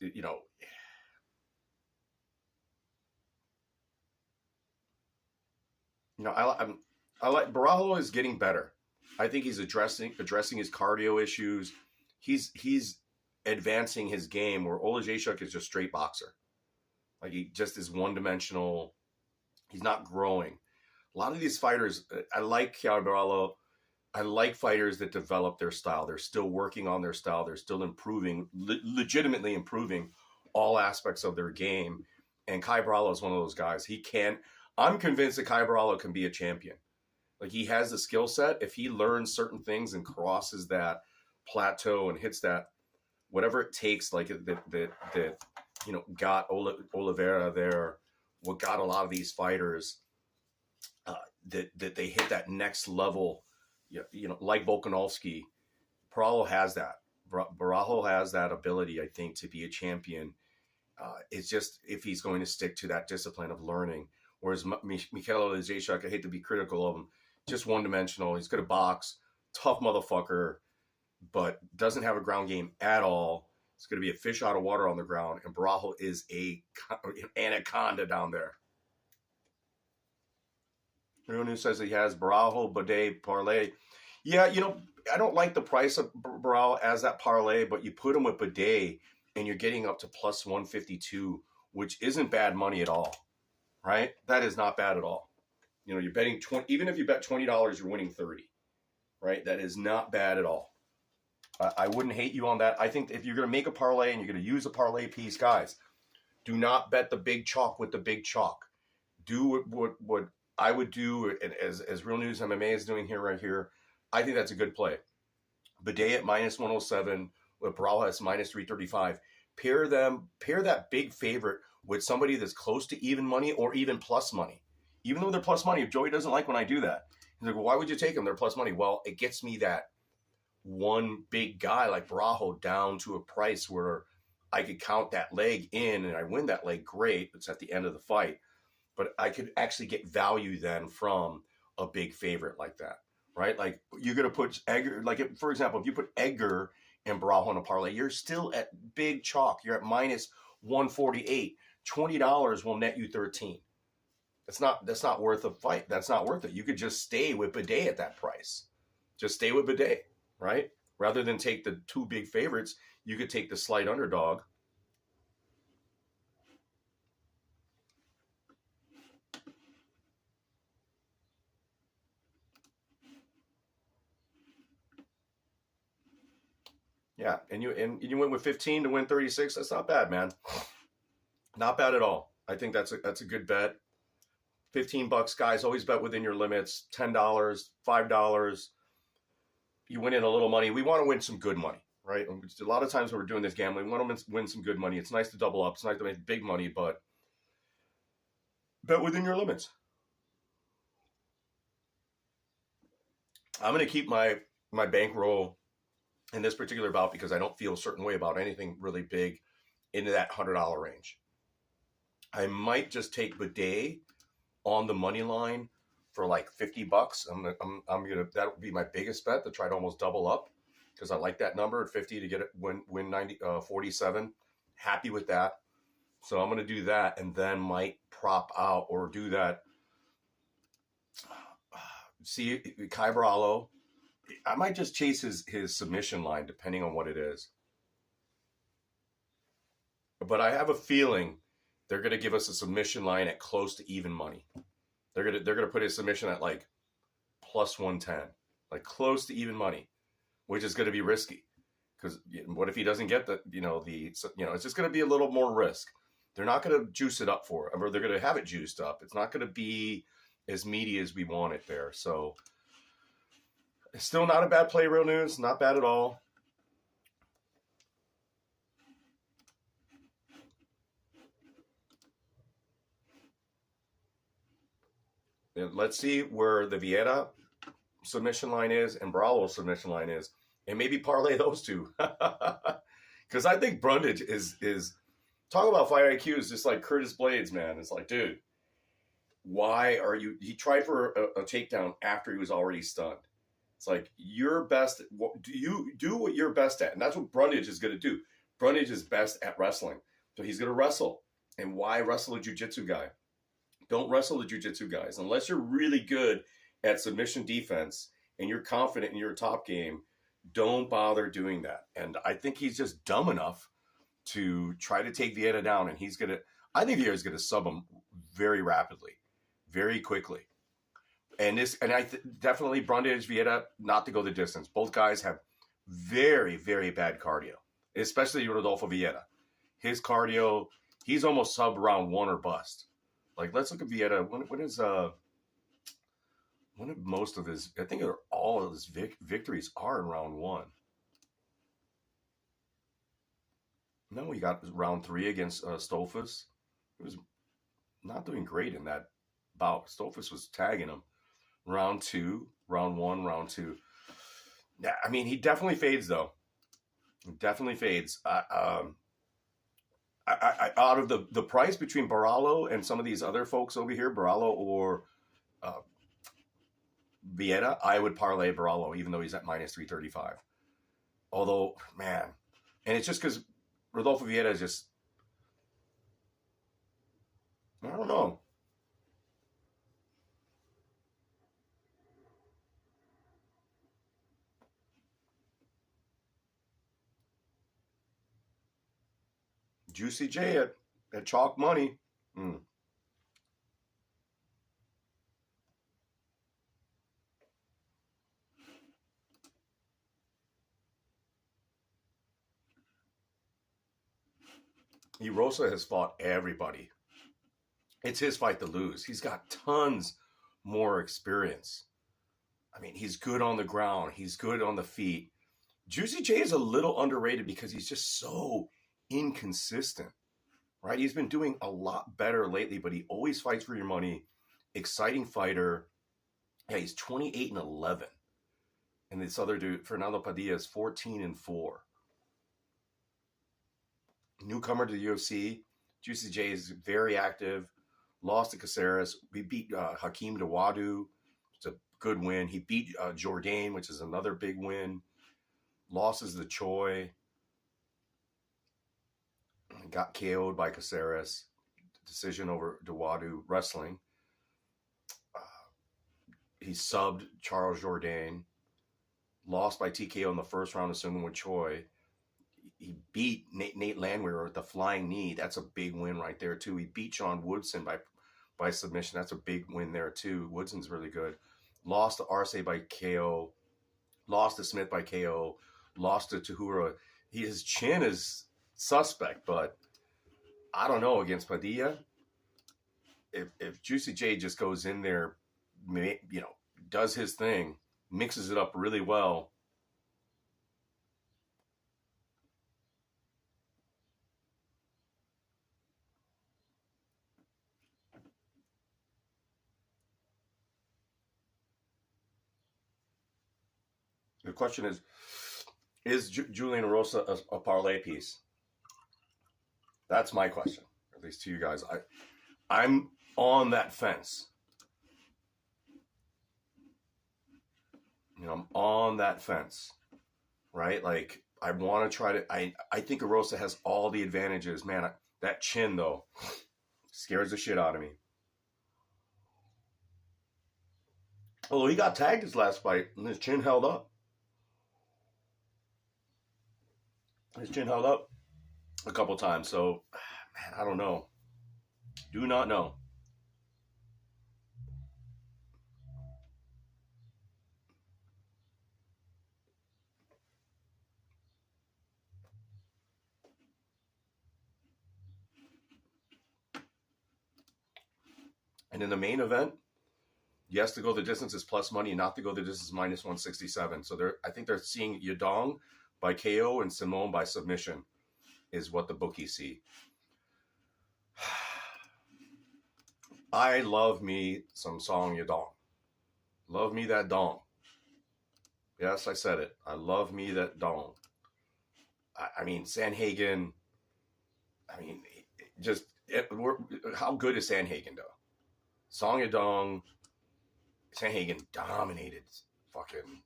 I like Barajo is getting better. I think he's addressing his cardio issues. He's advancing his game where Olajaychuk is just straight boxer. Like he just is one-dimensional. He's not growing. A lot of these fighters, I like Chiabralo. I like fighters that develop their style. They're still working on their style. They're still improving, legitimately improving all aspects of their game. And Kai Bralo is one of those guys. I'm convinced that Kai Bralo can be a champion. Like he has the skill set. If he learns certain things and crosses that plateau and hits that, whatever it takes, like that got Oliveira there, what got a lot of these fighters that they hit that next level, like Volkanovski. Barajo has that. Barajo has that ability, I think, to be a champion. It's just if he's going to stick to that discipline of learning. Whereas Mikhail Olajaychuk, I hate to be critical of him, just one-dimensional. He's good at box, tough motherfucker, but doesn't have a ground game at all. It's going to be a fish out of water on the ground, and Barajo is an anaconda down there. Everyone who says he has Barajo, Boudet, parlay. Yeah, I don't like the price of Barajo as that parlay, but you put him with Boudet, and you're getting up to plus 152, which isn't bad money at all, right? That is not bad at all. You're betting 20, even if you bet $20, you're winning 30, right? That is not bad at all. I wouldn't hate you on that. I think if you're going to make a parlay and you're going to use a parlay piece, guys, do not bet the big chalk with the big chalk. Do what I would do, and as Real News MMA is doing right here. I think that's a good play. Bidet at minus 107 with Barajo at minus 335. Pair that big favorite with somebody that's close to even money or even plus money. Even though they're plus money, if Joey doesn't like when I do that, he's like, well, why would you take them? They're plus money. Well, it gets me that one big guy like Barajo down to a price where I could count that leg in and I win that leg, great. It's at the end of the fight. But I could actually get value then from a big favorite like that, right? Like you're going to put Edgar, like for example, if you put Edgar and Barajo in a parlay, you're still at big chalk. You're at minus 148. $20 will net you 13. That's not worth a fight. That's not worth it. You could just stay with Bidet at that price. Just stay with Bidet, right? Rather than take the two big favorites, you could take the slight underdog. Yeah, and you went with 15 to win 36. That's not bad, man. Not bad at all. I think that's a good bet. $15, guys. Always bet within your limits. $10, $5. You win in a little money. We want to win some good money, right? A lot of times when we're doing this gambling, we want to win some good money. It's nice to double up. It's nice to make big money, but bet within your limits. I'm going to keep my bankroll in this particular bout because I don't feel a certain way about anything really big into that $100 range. I might just take Bidet on the money line for like $50. I'm gonna that would be my biggest bet to try to almost double up because I like that number at 50 to get it win 47. Happy with that. So I'm gonna do that and then might prop out or do that. See Kai Brallo. I might just chase his submission line depending on what it is. But I have a feeling they're going to give us a submission line at close to even money. They're going to put his submission at like plus 110, like close to even money, which is going to be risky. Because what if he doesn't get it's just going to be a little more risk. They're not going to juice it up for it, or they're going to have it juiced up. It's not going to be as meaty as we want it there. So it's still not a bad play, Real News. Not bad at all. Let's see where the Vieira submission line is and Brallo's submission line is, and maybe parlay those two. Because I think Brundage is talk about fight IQ is just like Curtis Blades, man. It's like, dude, why are you? He tried for a takedown after he was already stunned. It's like your best. You do what you're best at, and that's what Brundage is going to do. Brundage is best at wrestling, so he's going to wrestle. And why wrestle a jiu-jitsu guy? Don't wrestle the jiu-jitsu guys. Unless you're really good at submission defense and you're confident in your top game, don't bother doing that. And I think he's just dumb enough to try to take Vieira down. And I think Vieira's going to sub him very rapidly, very quickly. And definitely Brundage, Vieira, not to go the distance. Both guys have very, very bad cardio, especially Rodolfo Vieira. His cardio, he's almost sub round 1 or bust. Like, let's look at Vieira. When did most of his, I think all of his victories are in round 1. No, he got round 3 against Stolfus. He was not doing great in that bout. Stolfus was tagging him. Round 2, round 1, round 2. Yeah, I mean, he definitely fades, though. He definitely fades. Out of the price between Brallo and some of these other folks over here, Brallo or Vieira, I would parlay Brallo, even though he's at minus 335. Although, man, and it's just because Rodolfo Vieira is just, I don't know. Juicy J at chalk money. Erosa has fought everybody. It's his fight to lose. He's got tons more experience. I mean, he's good on the ground. He's good on the feet. Juicy J is a little underrated because he's just so inconsistent, right? He's been doing a lot better lately, but he always fights for your money. Exciting fighter. Yeah, he's 28-11. And this other dude, Fernando Padilla, is 14-4. Newcomer to the UFC. Juicy J is very active. Lost to Caceres. We beat Hakeem Dawodu. It's a good win. He beat Jourdain, which is another big win. Losses to Choi. Got KO'd by Caceres. Decision over Dawodu wrestling. He subbed Charles Jourdain. Lost by TKO in the first round, assuming with Choi. He beat Nate Landwehr with the flying knee. That's a big win right there, too. He beat Sean Woodson by submission. That's a big win there, too. Woodson's really good. Lost to Arce by KO. Lost to Smith by KO. Lost to Tahura. His chin is suspect, but I don't know against Padilla. if Juicy J just goes in there, you know, does his thing, mixes it up really well. The question is Julian Rosa a parlay piece? That's my question, at least to you guys. I'm on that fence. You know, I'm on that fence, right? Like, I want to try to. I think Arosa has all the advantages, man. That chin though scares the shit out of me. Although he got tagged his last fight, and his chin held up. His chin held up a couple times. So, man, I don't know. Do not know. And in the main event, yes, to go the distance is plus money, not to go the distance minus 167. So I think they're seeing Yadong by KO and Simone by submission is what the bookies see. I love me some Song Yadong. Love me that dong. Yes, I said it. I love me that dong. I mean, Sandhagen. I mean, how good is Sandhagen though? Song Yadong. Sandhagen dominated fucking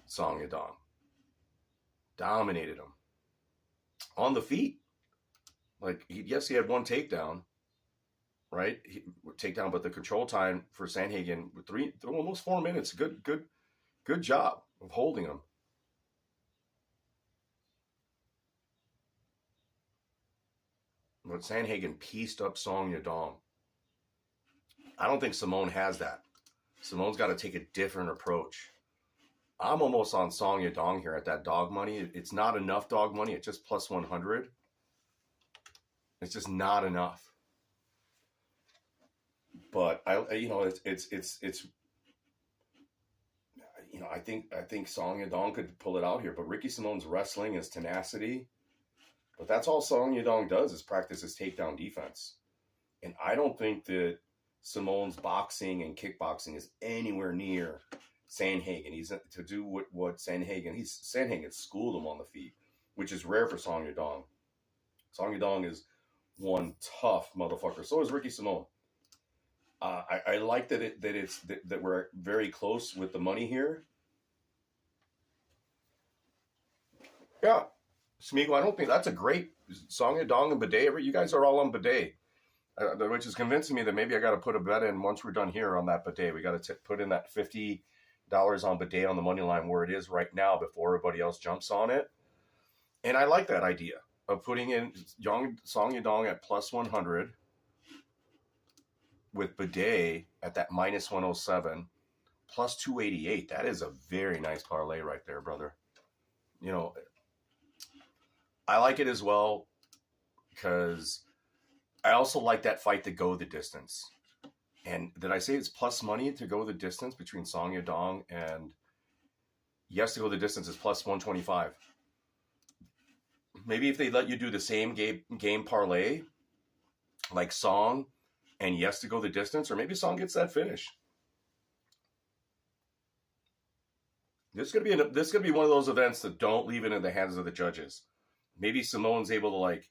Song Yadong. Dominated him on the feet. Like, yes, he had one takedown, right? Takedown, but the control time for Sandhagen, almost 4 minutes. Good job of holding him. But Sandhagen pieced up Song Yadong. I don't think Simone has that. Simone's got to take a different approach. I'm almost on Song Yadong here at that dog money. It's not enough dog money. It's just plus 100. It's just not enough. But it's you know, I think Song Yadong could pull it out here. But Ricky Simone's wrestling, his tenacity. But that's all Song Yadong does is practice his takedown defense. And I don't think that Simone's boxing and kickboxing is anywhere near Sandhagen. He's to do what Sandhagen schooled him on the feet, which is rare for Song Yadong. Song Yadong is one tough motherfucker. So is Ricky Simone. I like that we're very close with the money here. Yeah, Smeagol, I don't think that's a great Song Yadong and Bidet. You guys are all on Bidet. Which is convincing me that maybe I got to put a bet in once we're done here on that Bidet. We got to put in that $50 on Bidet on the money line where it is right now before everybody else jumps on it. And I like that idea of putting in Song Yadong at plus 100 with Bidet at that minus 107 plus 288. That is a very nice parlay right there, brother. You know, I like it as well because I also like that fight to go the distance. And did I say it's plus money to go the distance between Song Yadong and yes to go the distance is plus 125. Maybe if they let you do the same game parlay like Song and yes to go the distance, or maybe Song gets that finish. This could be one of those events that don't leave it in the hands of the judges. Maybe Simone's able to like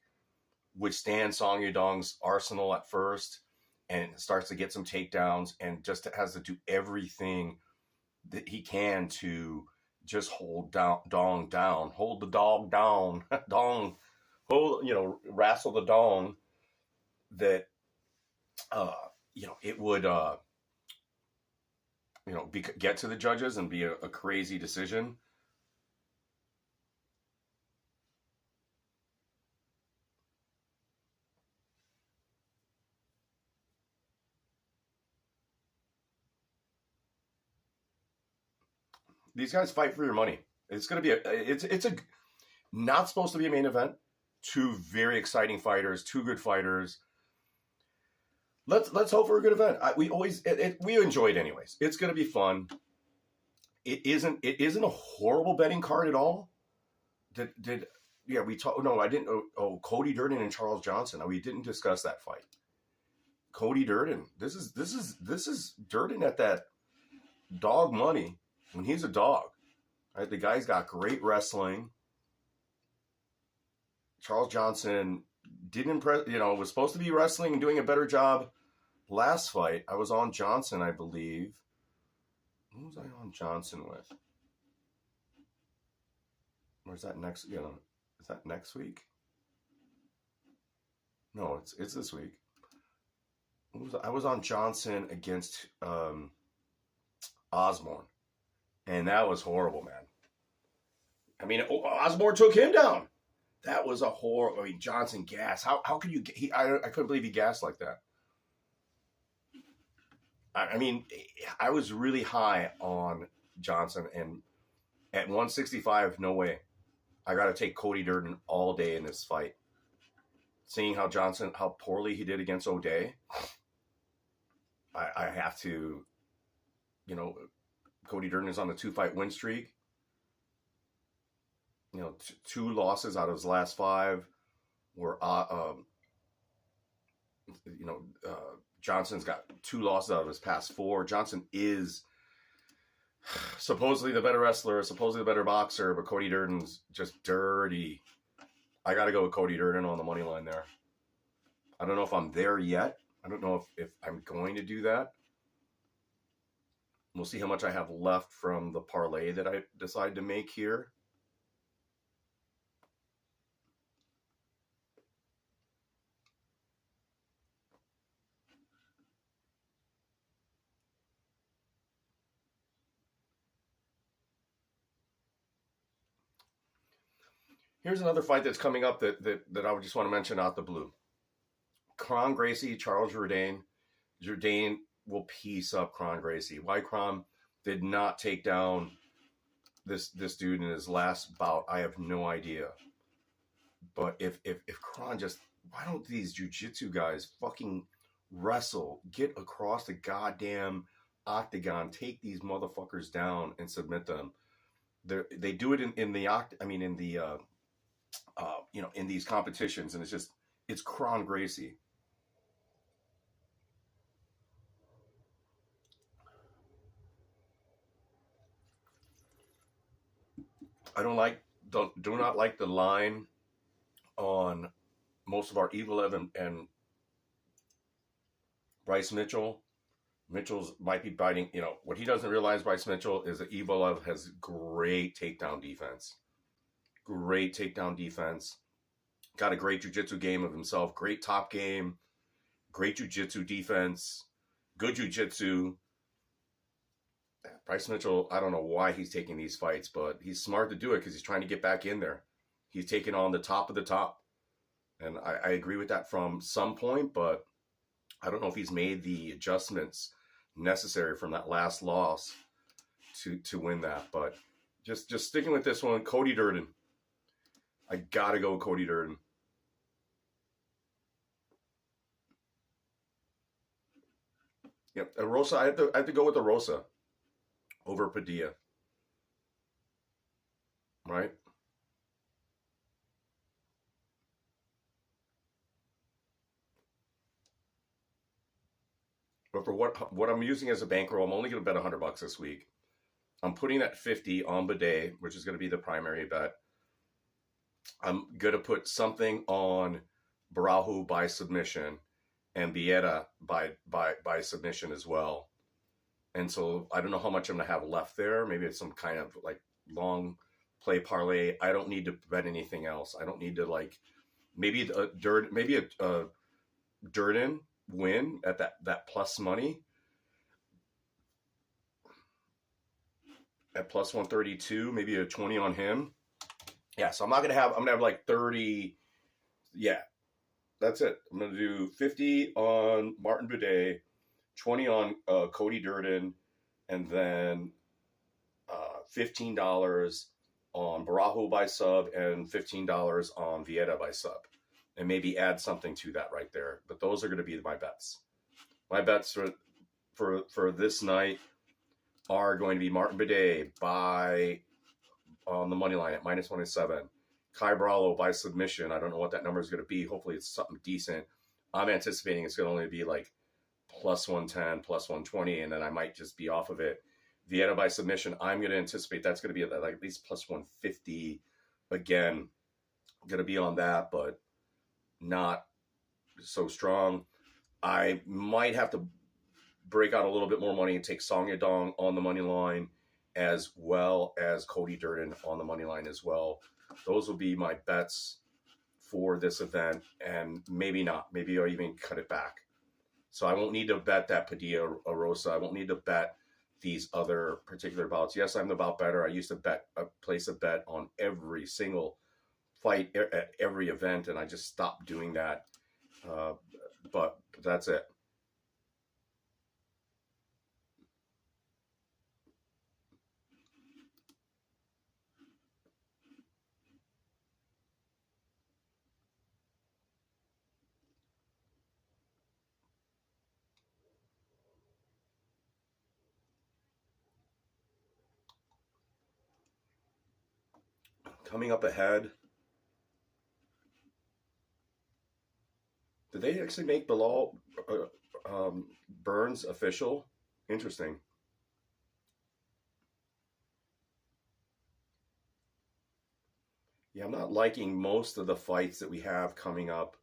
withstand Song Yadong's arsenal at first and starts to get some takedowns and just has to do everything that he can to just hold Dong down, hold the dog down, Dong, wrestle the Dong that, it would, get to the judges and be a crazy decision. These guys fight for your money. It's going to be it's not supposed to be a main event. Two very exciting fighters, two good fighters. let's hope for a good event. We enjoy it anyways. It's going to be fun. It isn't a horrible betting card at all. Did yeah, we talked. No, I didn't. Oh, Cody Durden and Charles Johnson. No, we didn't discuss that fight. Cody Durden. This is Durden at that dog money when he's a dog. Right? The guy's got great wrestling. Charles Johnson didn't impress. Was supposed to be wrestling and doing a better job last fight. I was on Johnson, I believe. Who was I on Johnson with? Or is that next? Is that next week? No, it's this week. I was on Johnson against Osborne, and that was horrible, man. I mean, Osborne took him down. That was a horrible. I mean, Johnson gassed. How could you? I couldn't believe he gassed like that. I mean, I was really high on Johnson, and at 165, no way. I got to take Cody Durden all day in this fight. Seeing how poorly he did against O'Day, I have to, Cody Durden is on a 2-fight win streak. 2 losses out of his last 5 were, Johnson's got 2 losses out of his past 4. Johnson is supposedly the better wrestler, supposedly the better boxer, but Cody Durden's just dirty. I got to go with Cody Durden on the money line there. I don't know if I'm there yet. I don't know if I'm going to do that. We'll see how much I have left from the parlay that I decide to make here. Here's another fight that's coming up that I would just want to mention out the blue. Kron Gracie, Charles Jourdain. Jourdain will piece up Kron Gracie. Why Kron did not take down this dude in his last bout, I have no idea. But if Kron just, why don't these jiu-jitsu guys fucking wrestle, get across the goddamn octagon, take these motherfuckers down and submit them? They do it in these competitions, and it's Kron Gracie. Do not like the line on most of our Evil and Bryce Mitchell. Mitchell's might be biting. What he doesn't realize, Bryce Mitchell, is that Evil has great takedown defense. Great takedown defense. Got a great jiu-jitsu game of himself. Great top game. Great jiu-jitsu defense. Good jiu-jitsu. Bryce Mitchell, I don't know why he's taking these fights, but he's smart to do it because he's trying to get back in there. He's taking on the top of the top. And I agree with that from some point, but I don't know if he's made the adjustments necessary from that last loss to win that. But just sticking with this one, Cody Durden. I got to go with Cody Durden. Yep, Rosa, I have to go with the Rosa over Padilla. Right? But for what I'm using as a bankroll, I'm only going to bet $100 this week. I'm putting that 50 on Bidet, which is going to be the primary bet. I'm going to put something on Barahu by submission and Bieta by submission as well. And so I don't know how much I'm going to have left there. Maybe it's some kind of like long play parlay. I don't need to bet anything else. I don't need to maybe a Durden win at that plus money at plus 132, maybe a 20 on him. Yeah, so I'm going to have like 30. Yeah, that's it. I'm going to do 50 on Martin Bidet, 20 on Cody Durden, and then $15 on Barahu by sub and $15 on Vieta by sub. And maybe add something to that right there. But those are going to be my bets. My bets for this night are going to be Martin Bidet on the money line at -107. Kai Brallo by submission. I don't know what that number is going to be. Hopefully it's something decent. I'm anticipating it's going to only be like +110, +120, and then I might just be off of it. Vieta by submission, I'm going to anticipate that's going to be like at least +150. Again, going to be on that, but not so strong. I might have to break out a little bit more money and take Song Yadong on the money line, as well as Cody Durden on the money line as well. Those will be my bets for this event, and maybe not. Maybe I'll even cut it back. So I won't need to bet that Padilla Arosa. I won't need to bet these other particular bouts. Yes, I'm the bout better. I used to place a bet on every single fight at every event, and I just stopped doing that. But that's it. Coming up ahead. Did they actually make Bilal Burns official? Interesting. Yeah, I'm not liking most of the fights that we have coming up.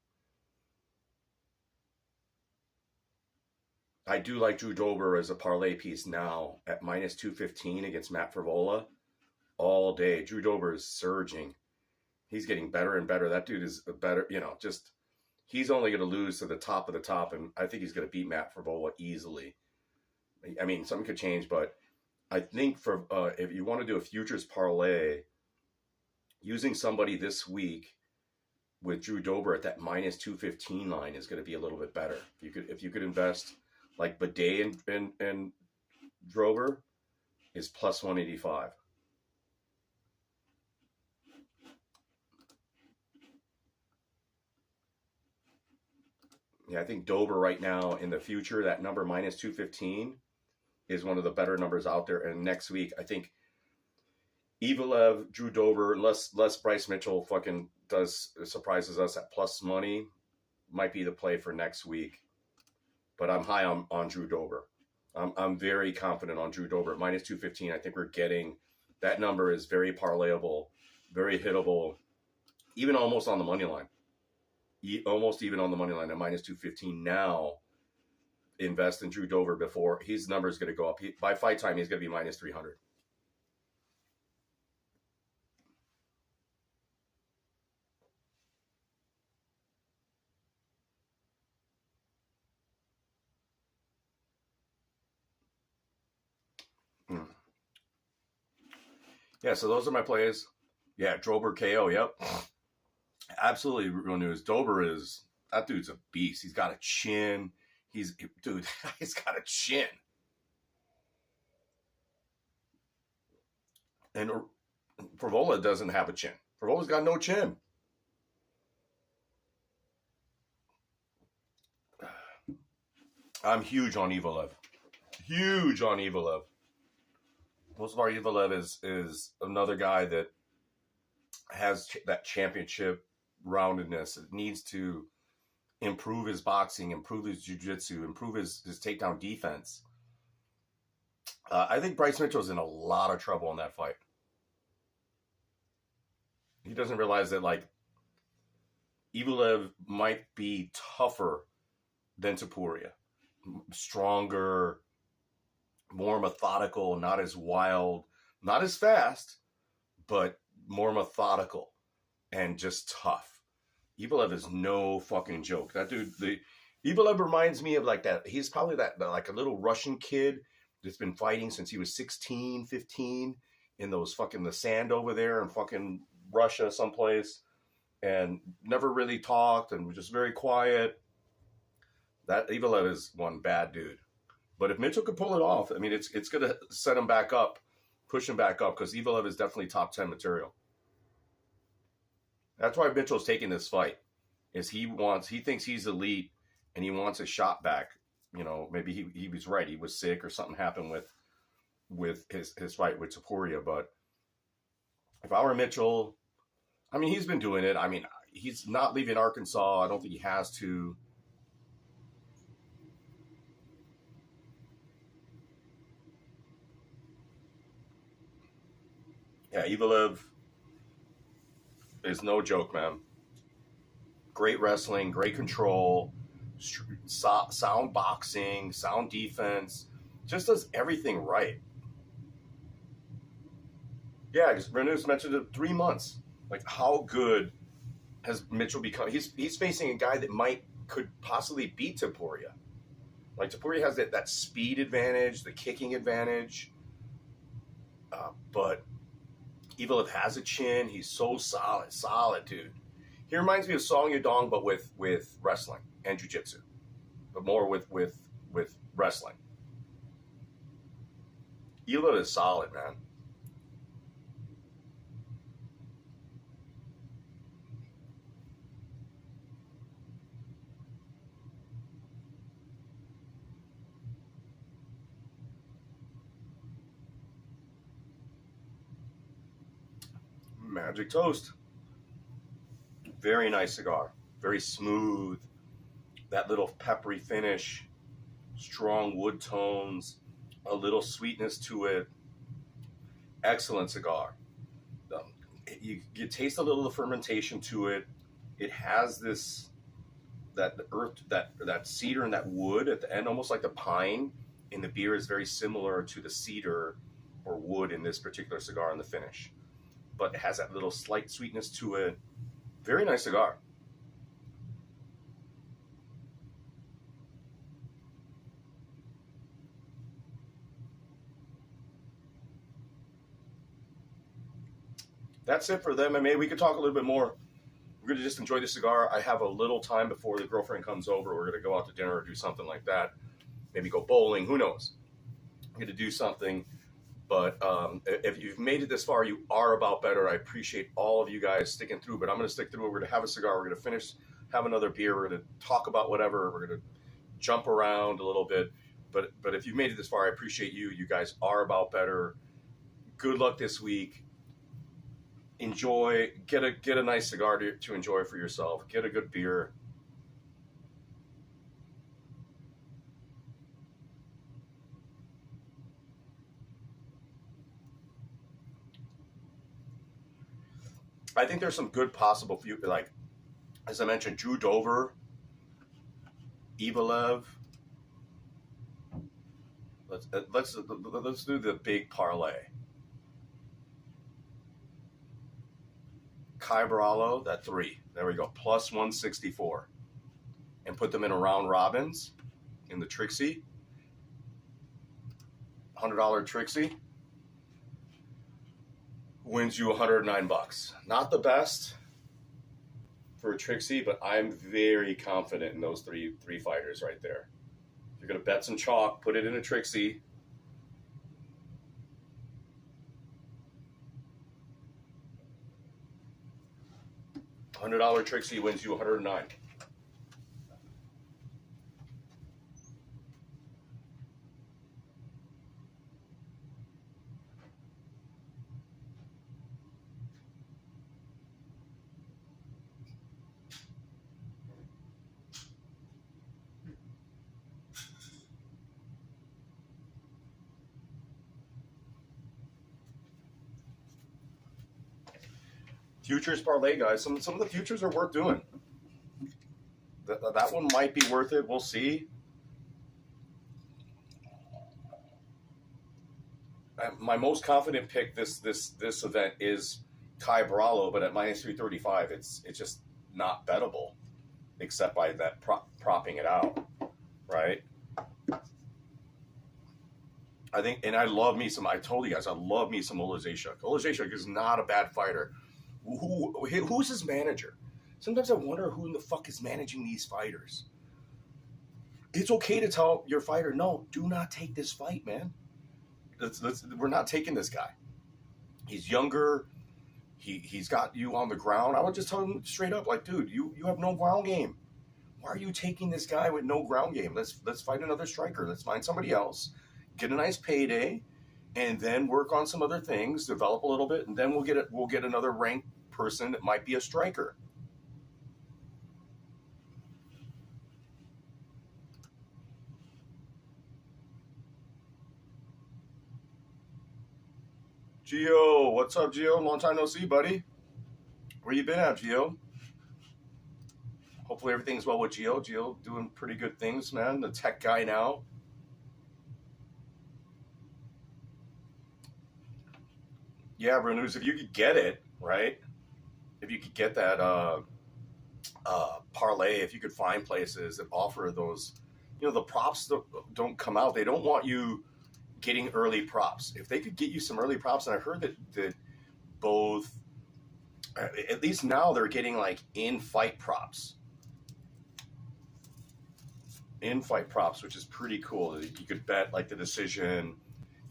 I do like Drew Dober as a parlay piece now at -215 against Matt Frivola all day. Drew Dober is surging. He's getting better and better. That dude is a better, just he's only going to lose to the top of the top, and I think he's going to beat Matt Frivola easily. I mean, something could change, but I think for if you want to do a futures parlay, using somebody this week with Drew Dober at that -215 line is going to be a little bit better. If you could invest like Bidet and Drover is +185. Yeah, I think Dober right now in the future, that number -215 is one of the better numbers out there. And next week, I think Evelev, Drew Dober, unless Bryce Mitchell fucking surprises us at plus money, might be the play for next week. But I'm high on Drew Dober. I'm very confident on Drew Dober at -215. I think we're getting that number is very parlayable, very hittable, even almost on the money line. Almost even on the money line at -215 now. Invest in Drew Dober before his number is going to go up. By fight time, he's going to be -300. Yeah, so those are my plays. Yeah, Dober KO. Yep, absolutely real news. That dude's a beast. He's got a chin. He's got a chin. And Frivola doesn't have a chin. Frivola's got no chin. I'm huge on Evelev. Huge on Evelev. Most-Var Evelev is another guy that has that championship roundedness. It needs to improve his boxing, improve his jiu-jitsu, improve his takedown defense. I think Bryce Mitchell's in a lot of trouble in that fight. He doesn't realize that, like, Evelev might be tougher than Topuria. Stronger, more methodical, not as wild, not as fast, but more methodical and just tough. Evelev is no fucking joke. That dude, Evelev reminds me of like that. He's probably like a little Russian kid that's been fighting since he was 16, 15 in those fucking the sand over there in fucking Russia someplace, and never really talked and was just very quiet. That Evelev is one bad dude. But if Mitchell could pull it off, I mean, it's going to set him back up, push him back up, because Evelev is definitely top 10 material. That's why Mitchell's taking this fight, is he thinks he's elite, and he wants a shot back. maybe he was right. He was sick or something happened with his fight with Taporia. But if I were Mitchell, I mean, he's been doing it. I mean, he's not leaving Arkansas. I don't think he has to. Yeah, Evelev is no joke, man. Great wrestling, great control, sound boxing, sound defense. Just does everything right. Yeah, because Renews mentioned it 3 months. Like, how good has Mitchell become? He's facing a guy that could possibly beat Taporia. Like, Taporia has that speed advantage, the kicking advantage. But Evelev has a chin. He's so solid, dude. He reminds me of Song Yadong, but with wrestling and jiu-jitsu, but more with wrestling. Evelev is solid, man. Magic Toast. Very nice cigar. Very smooth. That little peppery finish. Strong wood tones. A little sweetness to it. Excellent cigar. You taste a little of the fermentation to it. It has that earth, that cedar and that wood at the end, almost like the pine in the beer is very similar to the cedar or wood in this particular cigar in the finish. But it has that little slight sweetness to it. Very nice cigar. That's it for the MMA. We could talk a little bit more. We're going to just enjoy the cigar. I have a little time before the girlfriend comes over. We're going to go out to dinner or do something like that. Maybe go bowling. Who knows? I'm going to do something. But if you've made it this far, you are about better. I appreciate all of you guys sticking through, but I'm going to stick through it. We're going to have a cigar. We're going to finish, have another beer. We're going to talk about whatever. We're going to jump around a little bit. But if you've made it this far, I appreciate you. You guys are about better. Good luck this week. Enjoy. Get a nice cigar to enjoy for yourself. Get a good beer. I think there's some good possible for you, like as I mentioned, Drew Dover, Evelev. Let's do the big parlay. Kai Baralo, that 3. There we go. Plus 164. And put them in a round robins in the Trixie. $100 Trixie. Wins you $109. Not the best for a Trixie, but I'm very confident in those three fighters right there. If you're going to bet some chalk, put it in a Trixie. $100 Trixie wins you $109. Futures parlay, guys. Some of the futures are worth doing. That one might be worth it. We'll see. My most confident pick this event is Kai Baralo, but at minus 335, it's just not bettable, except by that propping it out, right? I think, and I love me some. I told you guys, I love me some Olazashuk. Olazashuk is not a bad fighter. Who's his manager? Sometimes I wonder who in the fuck is managing these fighters. It's okay to tell your fighter, no, do not take this fight, man. We're not taking this guy. He's younger. He's got you on the ground. I would just tell him straight up, like, dude, you have no ground game. why are you taking this guy with no ground game? Let's fight another striker. Let's find somebody else, get a nice payday, and then work on some other things, develop a little bit, and then we'll get another ranked person that might be a striker. Gio, what's up, Gio? Long time no see, buddy. Where you been at, Gio? Hopefully everything's well with Gio. Gio doing pretty good things, man. The tech guy now. Yeah, Renus, if you could get it, right? If you could get that parlay, if you could find places that offer those, the props don't come out. They don't want you getting early props. If they could get you some early props, and I heard that both, at least now they're getting like in-fight props, which is pretty cool. You could bet like the decision,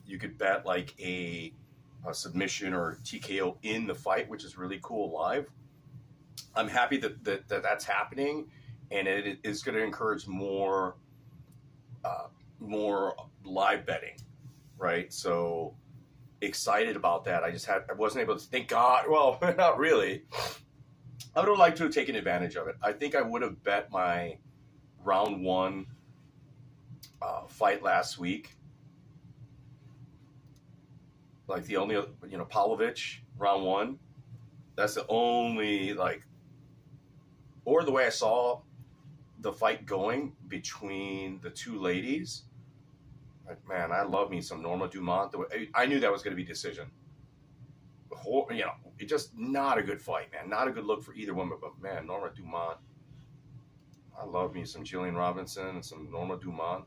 you could bet like a submission or TKO in the fight, which is really cool live. I'm happy that that's happening, and it is going to encourage more live betting. Right, so excited about that. I wasn't able to. Thank God. Well, not really. I would have liked to have taken advantage of it. I think I would have bet my round 1 fight last week, like the only Pavlovich round 1. That's the only or the way I saw the fight going between the two ladies. Like, man, I love me some Norma Dumont. I knew that was going to be decision. It just not a good fight, man. Not a good look for either woman. But, man, Norma Dumont. I love me some Jillian Robinson and some Norma Dumont.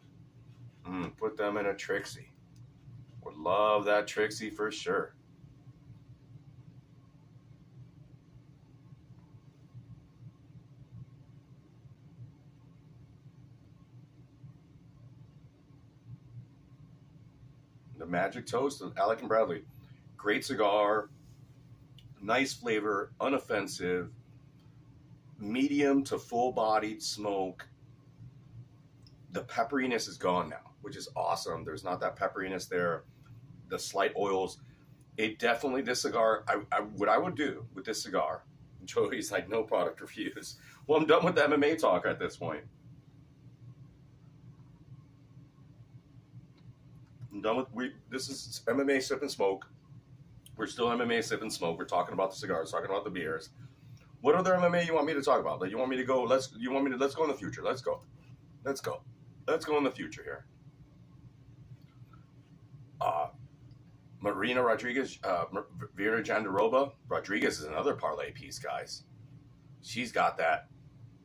Put them in a Trixie. Would love that Trixie for sure. The Magic Toast of Alec and Bradley. Great cigar, nice flavor, unoffensive, medium to full-bodied smoke. The pepperiness is gone now, which is awesome. There's not that pepperiness there. The slight oils. It definitely, this cigar, what I would do with this cigar, Joey's like, no product reviews. Well, I'm done with the MMA talk at this point. I'm done with, this is MMA Sip and Smoke. We're still MMA Sip and Smoke. We're talking about the cigars, talking about the beers. What other MMA you want me to talk about? Like, you want me to go, let's go in the future. Let's go in the future here. Marina Rodriguez, Vera Jandiroba. Rodriguez is another parlay piece, guys. She's got that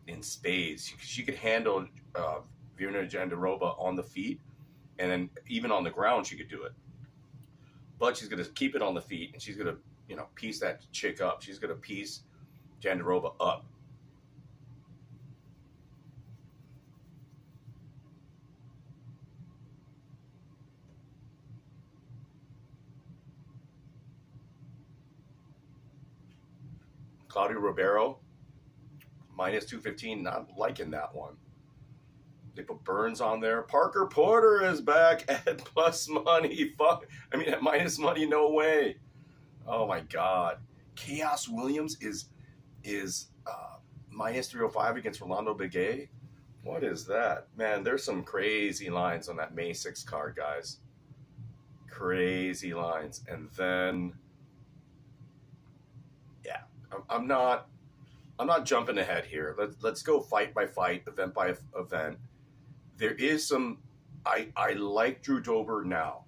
in spades. She could handle Vera Jandiroba on the feet, and then even on the ground she could do it. But she's going to keep it on the feet, and she's going to, piece that chick up. She's going to piece Jandiroba up. Claudio Ribeiro, minus 215. Not liking that one. They put Burns on there. Parker Porter is back at plus money. At minus money, no way. Oh my God. Chaos Williams is minus 305 against Rolando Begay. What is that? Man, there's some crazy lines on that May 6th card, guys. Crazy lines. And then, yeah, I'm not jumping ahead here. Let's go fight by fight, event by event. There is some, I like Drew Dober now.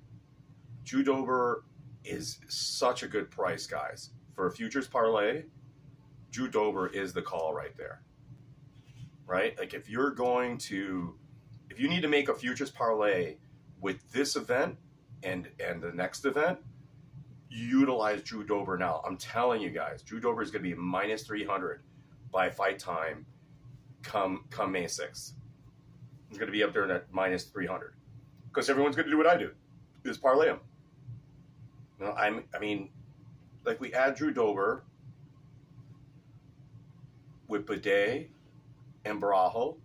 Drew Dober is such a good price, guys. For a futures parlay, Drew Dober is the call right there. Right? Like if you need to make a futures parlay with this event and the next event, utilize Drew Dober now. I'm telling you guys, Drew Dober is going to be minus 300 by fight time come May 6th. He's going to be up there at minus 300 because everyone's going to do what I do, is parlay him. We add Drew Dober with Bidet and Barajo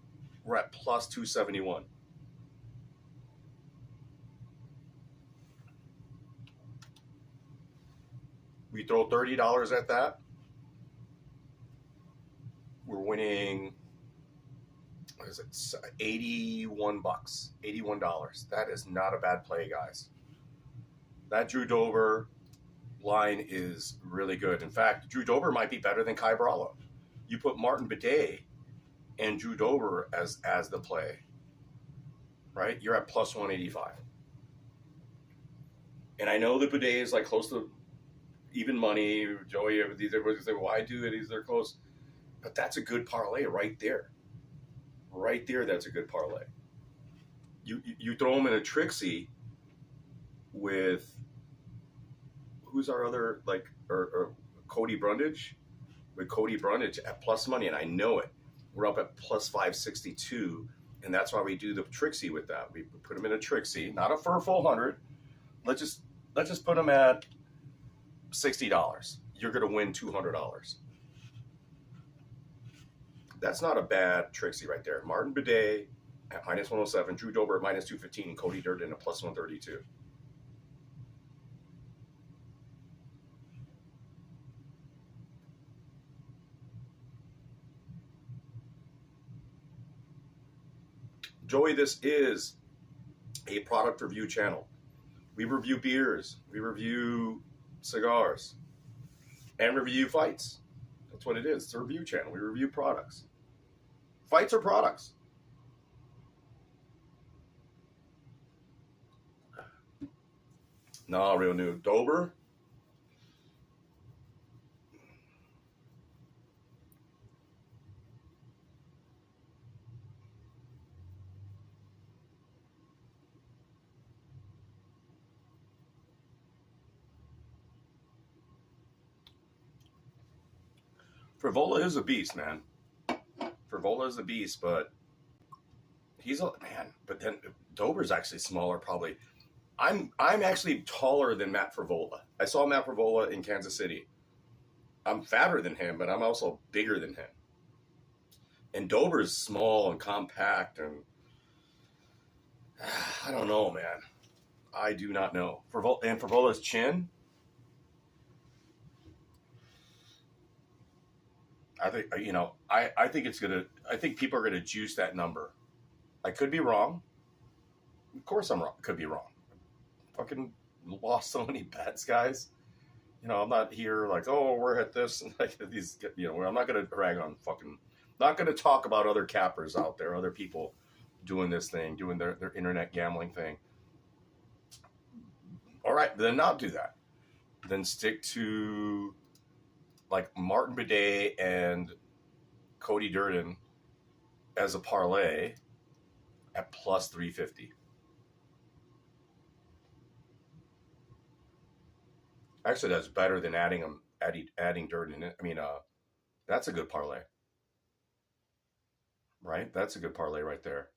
We're at plus 271. We throw $30 at that. We're winning, what is it, 81 bucks, $81. That is not a bad play, guys. That Drew Dober line is really good. In fact, Drew Dober might be better than Kai Bralo. You put Martin Bidet and Drew Dober as the play, right? You're at plus 185. And I know that Bidet is like close to even money. Joey, these everybody say, why do it? They're close. But that's a good parlay right there. Right there, that's a good parlay. You throw them in a Trixie with, who's our other, like, or Cody Brundage? With Cody Brundage at plus money, and I know it. We're up at plus 562, and that's why we do the Trixie with that. We put them in a Trixie, not for a full 100. Let's just put them at $60. You're going to win $200. That's not a bad Trixie right there. Martin Bidet at minus 107, Drew Dober at minus 215, and Cody Durden at plus 132. Joey, this is a product review channel. We review beers, we review cigars, and review fights. That's what it is. It's a review channel. We review products. Fights are products. No, real new. Dober. Frivola is a beast, man. Frivola is a beast, but he's a man. But then Dober's actually smaller, probably. I'm actually taller than Matt Frivola. I saw Matt Frivola in Kansas City. I'm fatter than him, but I'm also bigger than him. And Dober's small and compact, and I don't know, man. I do not know. And Frivola's chin, I think, I think I think people are gonna juice that number. I could be wrong. Of course I'm wrong. Could be wrong. Fucking lost so many bets, guys. I'm not here like, oh, we're at this and like these. I'm not gonna drag on not gonna talk about other cappers out there, other people doing this thing, doing their internet gambling thing. All right, then not do that. Then stick to like Martin Bidet and Cody Durden as a parlay at plus 350. Actually, that's better than adding Durden. I mean, that's a good parlay, right? That's a good parlay right there.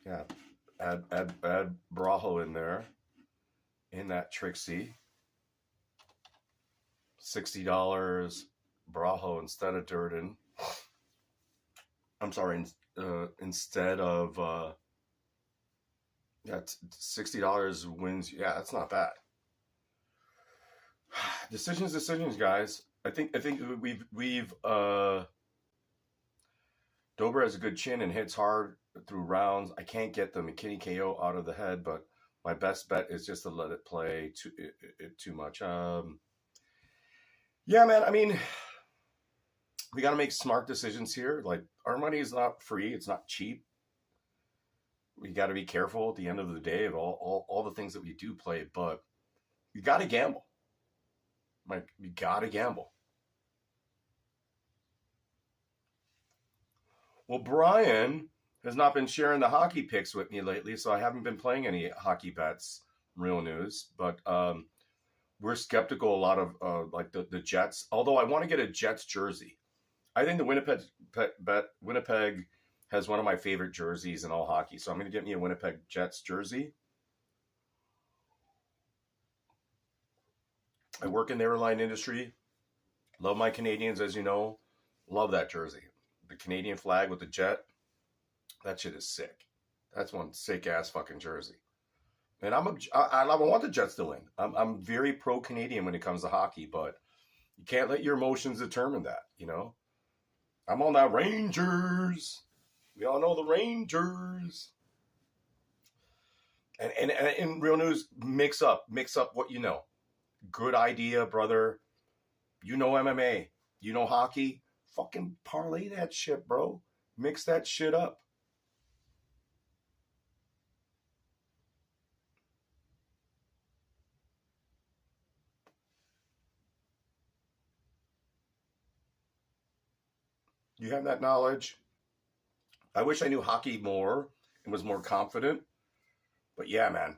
Yeah, add Brajo in there, in that Trixie. $60 Brajo instead of Durden. I'm sorry, instead of $60 wins. Yeah, that's not bad. Decisions, guys. I think we've Dober has a good chin and hits hard through rounds. I can't get the McKinney KO out of the head, but my best bet is just to let it play too much. Yeah, man. I mean, we got to make smart decisions here. Like, our money is not free. It's not cheap. We got to be careful at the end of the day of all the things that we do play, but you got to gamble. Like, you got to gamble. Well, Brian has not been sharing the hockey picks with me lately, so I haven't been playing any hockey bets, real news. But we're skeptical a lot of like the Jets, although I want to get a Jets jersey. I think the Winnipeg has one of my favorite jerseys in all hockey, so I'm going to get me a Winnipeg Jets jersey. I work in the airline industry. Love my Canadians, as you know. Love that jersey. The Canadian flag with the jet. That shit is sick. That's one sick ass fucking jersey. And I want the Jets to win. I'm very pro Canadian when it comes to hockey, but you can't let your emotions determine that. You know, I'm on that Rangers. We all know the Rangers. And in real news, mix up what you know. Good idea, brother. You know MMA. You know hockey. Fucking parlay that shit, bro. Mix that shit up. You have that knowledge. I wish I knew hockey more and was more confident. But yeah, man.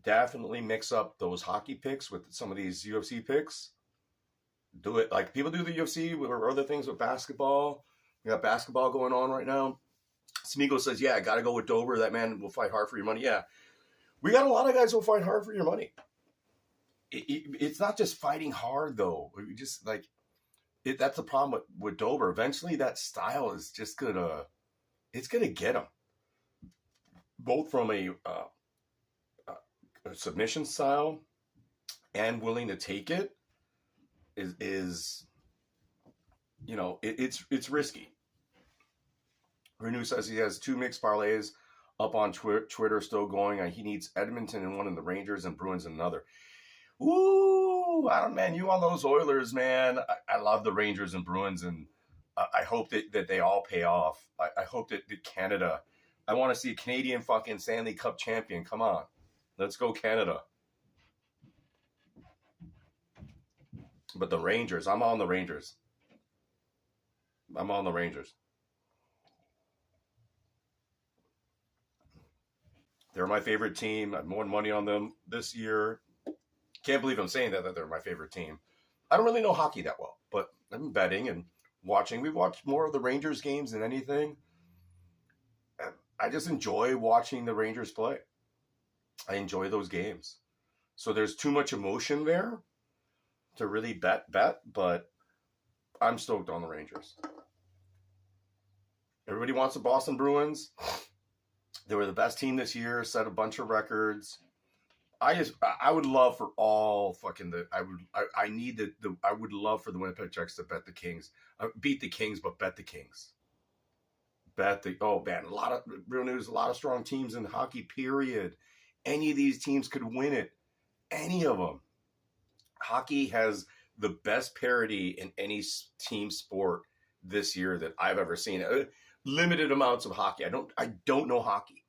Definitely mix up those hockey picks with some of these UFC picks. Do it like people do the UFC or other things with basketball. We got basketball going on right now. Smeagol says, yeah, I got to go with Dober. That man will fight hard for your money. Yeah. We got a lot of guys who will fight hard for your money. It's not just fighting hard, though. We just like that's the problem with Dober. Eventually, that style is just it's gonna get him, both from a submission style and willing to take it. Is you know it's risky. Renew says he has 2 mixed parlays up on Twitter still going. He needs Edmonton in one and the Rangers and Bruins in another. Ooh, I don't, man, you on those Oilers, man. I love the Rangers and Bruins, and I hope that they all pay off. I hope that Canada, I want to see a Canadian fucking Stanley Cup champion. Come on. Let's go Canada. But the Rangers, I'm on the Rangers. I'm on the Rangers. They're my favorite team. I've won money on them this year. Can't believe I'm saying that they're my favorite team. I don't really know hockey that well, but I'm betting and watching. We've watched more of the Rangers games than anything. I just enjoy watching the Rangers play. I enjoy those games. So there's too much emotion there to really bet, but I'm stoked on the Rangers. Everybody wants the Boston Bruins. They were the best team this year, set a bunch of records. I would love for all fucking I would love for the Winnipeg Jets to bet the Kings. Beat the Kings, but bet the Kings. Oh man, a lot of strong teams in hockey, period. Any of these teams could win it. Any of them. Hockey has the best parity in any team sport this year that I've ever seen. Limited amounts of hockey. I don't know hockey,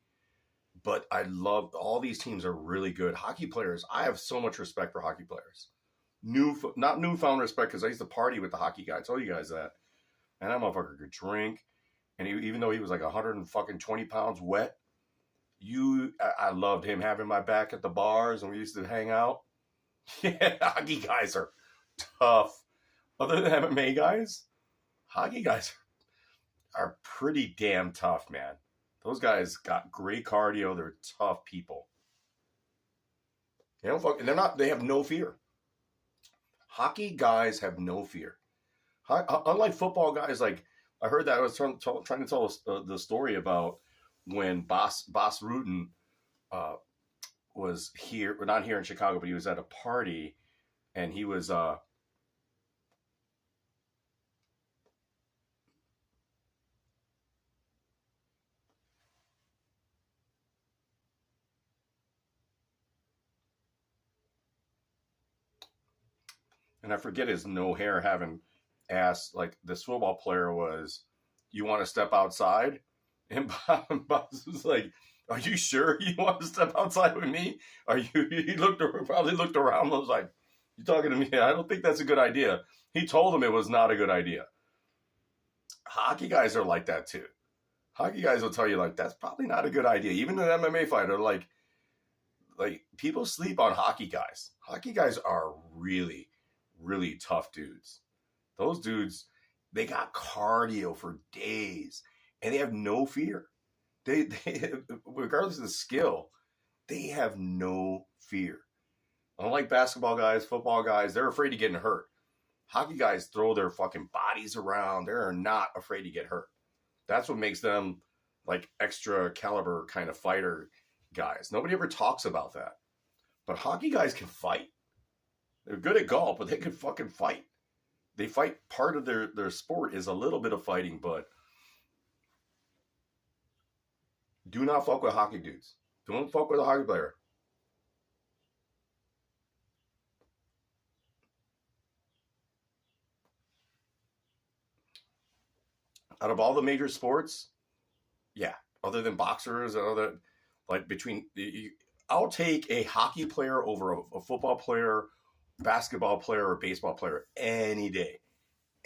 but I love all these teams are really good hockey players. I have so much respect for hockey players. Not newfound respect because I used to party with the hockey guy. I told you guys that, and that motherfucker could drink, and even though he was like 120 pounds wet, I loved him having my back at the bars, and we used to hang out. Yeah, hockey guys are tough. Other than MMA guys, hockey guys are pretty damn tough, man. Those guys got great cardio. They're tough people. They have no fear. Hockey guys have no fear. Unlike football guys, like I heard that I was trying to tell the story about when Bas Rutten was here, or not here in Chicago, but he was at a party, and he was and I forget his no hair having asked, like this football player was, you want to step outside? And Boss was like, are you sure you want to step outside with me? He probably looked around and was like, you talking to me? I don't think that's a good idea. He told him it was not a good idea. Hockey guys are like that too. Hockey guys will tell you like, that's probably not a good idea. Even an MMA fighter, like people sleep on hockey guys. Hockey guys are really, really tough dudes. Those dudes, they got cardio for days and they have no fear. They regardless of the skill, they have no fear. Unlike basketball guys, football guys, they're afraid of getting hurt. Hockey guys throw their fucking bodies around. They're not afraid to get hurt. That's what makes them like extra caliber kind of fighter guys. Nobody ever talks about that. But hockey guys can fight. They're good at golf, but they can fucking fight. They fight. Part of their sport is a little bit of fighting, but do not fuck with hockey dudes. Don't fuck with a hockey player. Out of all the major sports, yeah, other than boxers and other, like I'll take a hockey player over a football player, basketball player, or baseball player any day.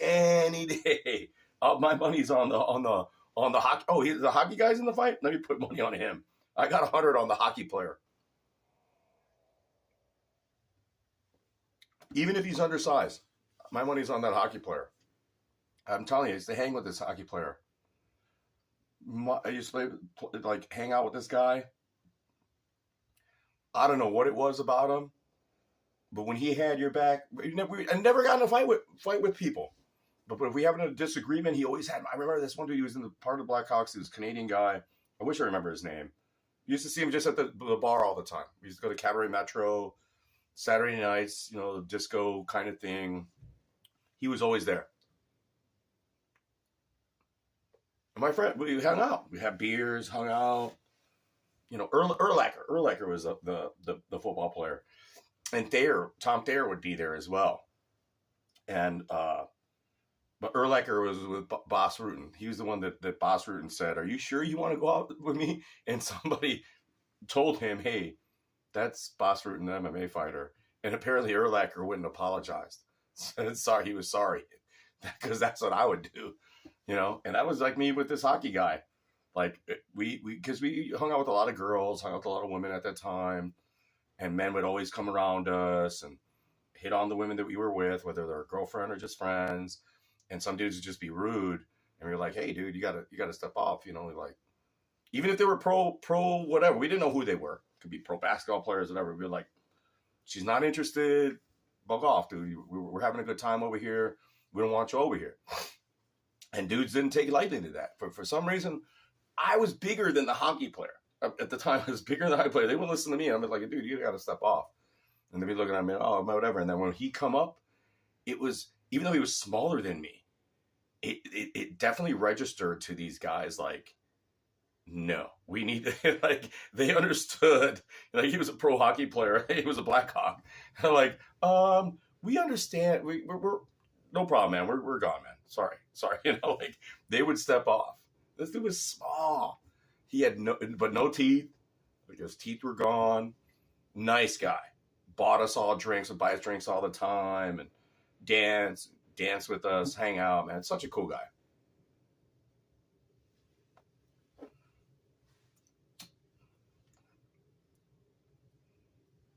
Any day. My money's on the hockey. Oh, the hockey guy's in the fight? Let me put money on him. I got 100 on the hockey player. Even if he's undersized, my money's on that hockey player. I'm telling you, I used to hang with this hockey player. I used to like hang out with this guy. I don't know what it was about him, but when he had your back, I never got in a fight with people. But if we have a disagreement, he always had. I remember this one dude. He was in the part of the Blackhawks. He was a Canadian guy. I wish I remember his name. You used to see him just at the bar all the time. We used to go to Cabaret Metro, Saturday nights, disco kind of thing. He was always there. And my friend, we hung out. We had beers, hung out. Urlacher was the football player. And Tom Thayer would be there as well. And but Urlacher was with Boss Rutan. He was the one that Boss Rutan said, "Are you sure you want to go out with me?" And somebody told him, "Hey, that's Boss Rutan, the MMA fighter." And apparently Urlacher wouldn't apologize. Sorry, he was sorry, because that's what I would do, And that was like me with this hockey guy. Like because we hung out with a lot of girls, hung out with a lot of women at that time, and men would always come around us and hit on the women that we were with, whether they're a girlfriend or just friends. And some dudes would just be rude, and we were like, "Hey, dude, you gotta step off." Like even if they were pro whatever, we didn't know who they were. Could be pro basketball players, whatever. We'd be like, "She's not interested. Bug off, dude. We're having a good time over here. We don't want you over here." And dudes didn't take lightly to that. For some reason, I was bigger than the hockey player at the time. I was bigger than the hockey player. They wouldn't listen to me. I'm like, "Dude, you gotta step off." And they'd be looking at me, "Oh, whatever." And then when he come up, it was, even though he was smaller than me, it definitely registered to these guys like, no, we need to, like, they understood, like, he was a pro hockey player. He was a Blackhawk. Like, we understand. We're no problem, man. We're gone, man. Sorry. Like, they would step off. This dude was small. He had no teeth. Like, his teeth were gone. Nice guy. Bought us all drinks, would buy us drinks all the time, and dance with us, hang out, man. Such a cool guy.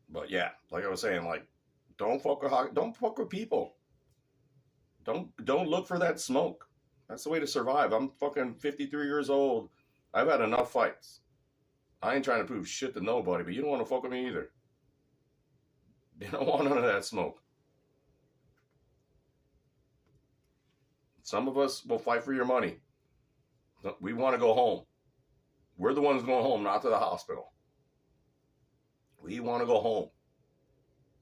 But yeah, like I was saying, like, don't fuck with people. Don't look for that smoke. That's the way to survive. I'm fucking 53 years old. I've had enough fights. I ain't trying to prove shit to nobody, but you don't want to fuck with me either. You don't want none of that smoke. Some of us will fight for your money. We want to go home. We're the ones going home, not to the hospital. We want to go home.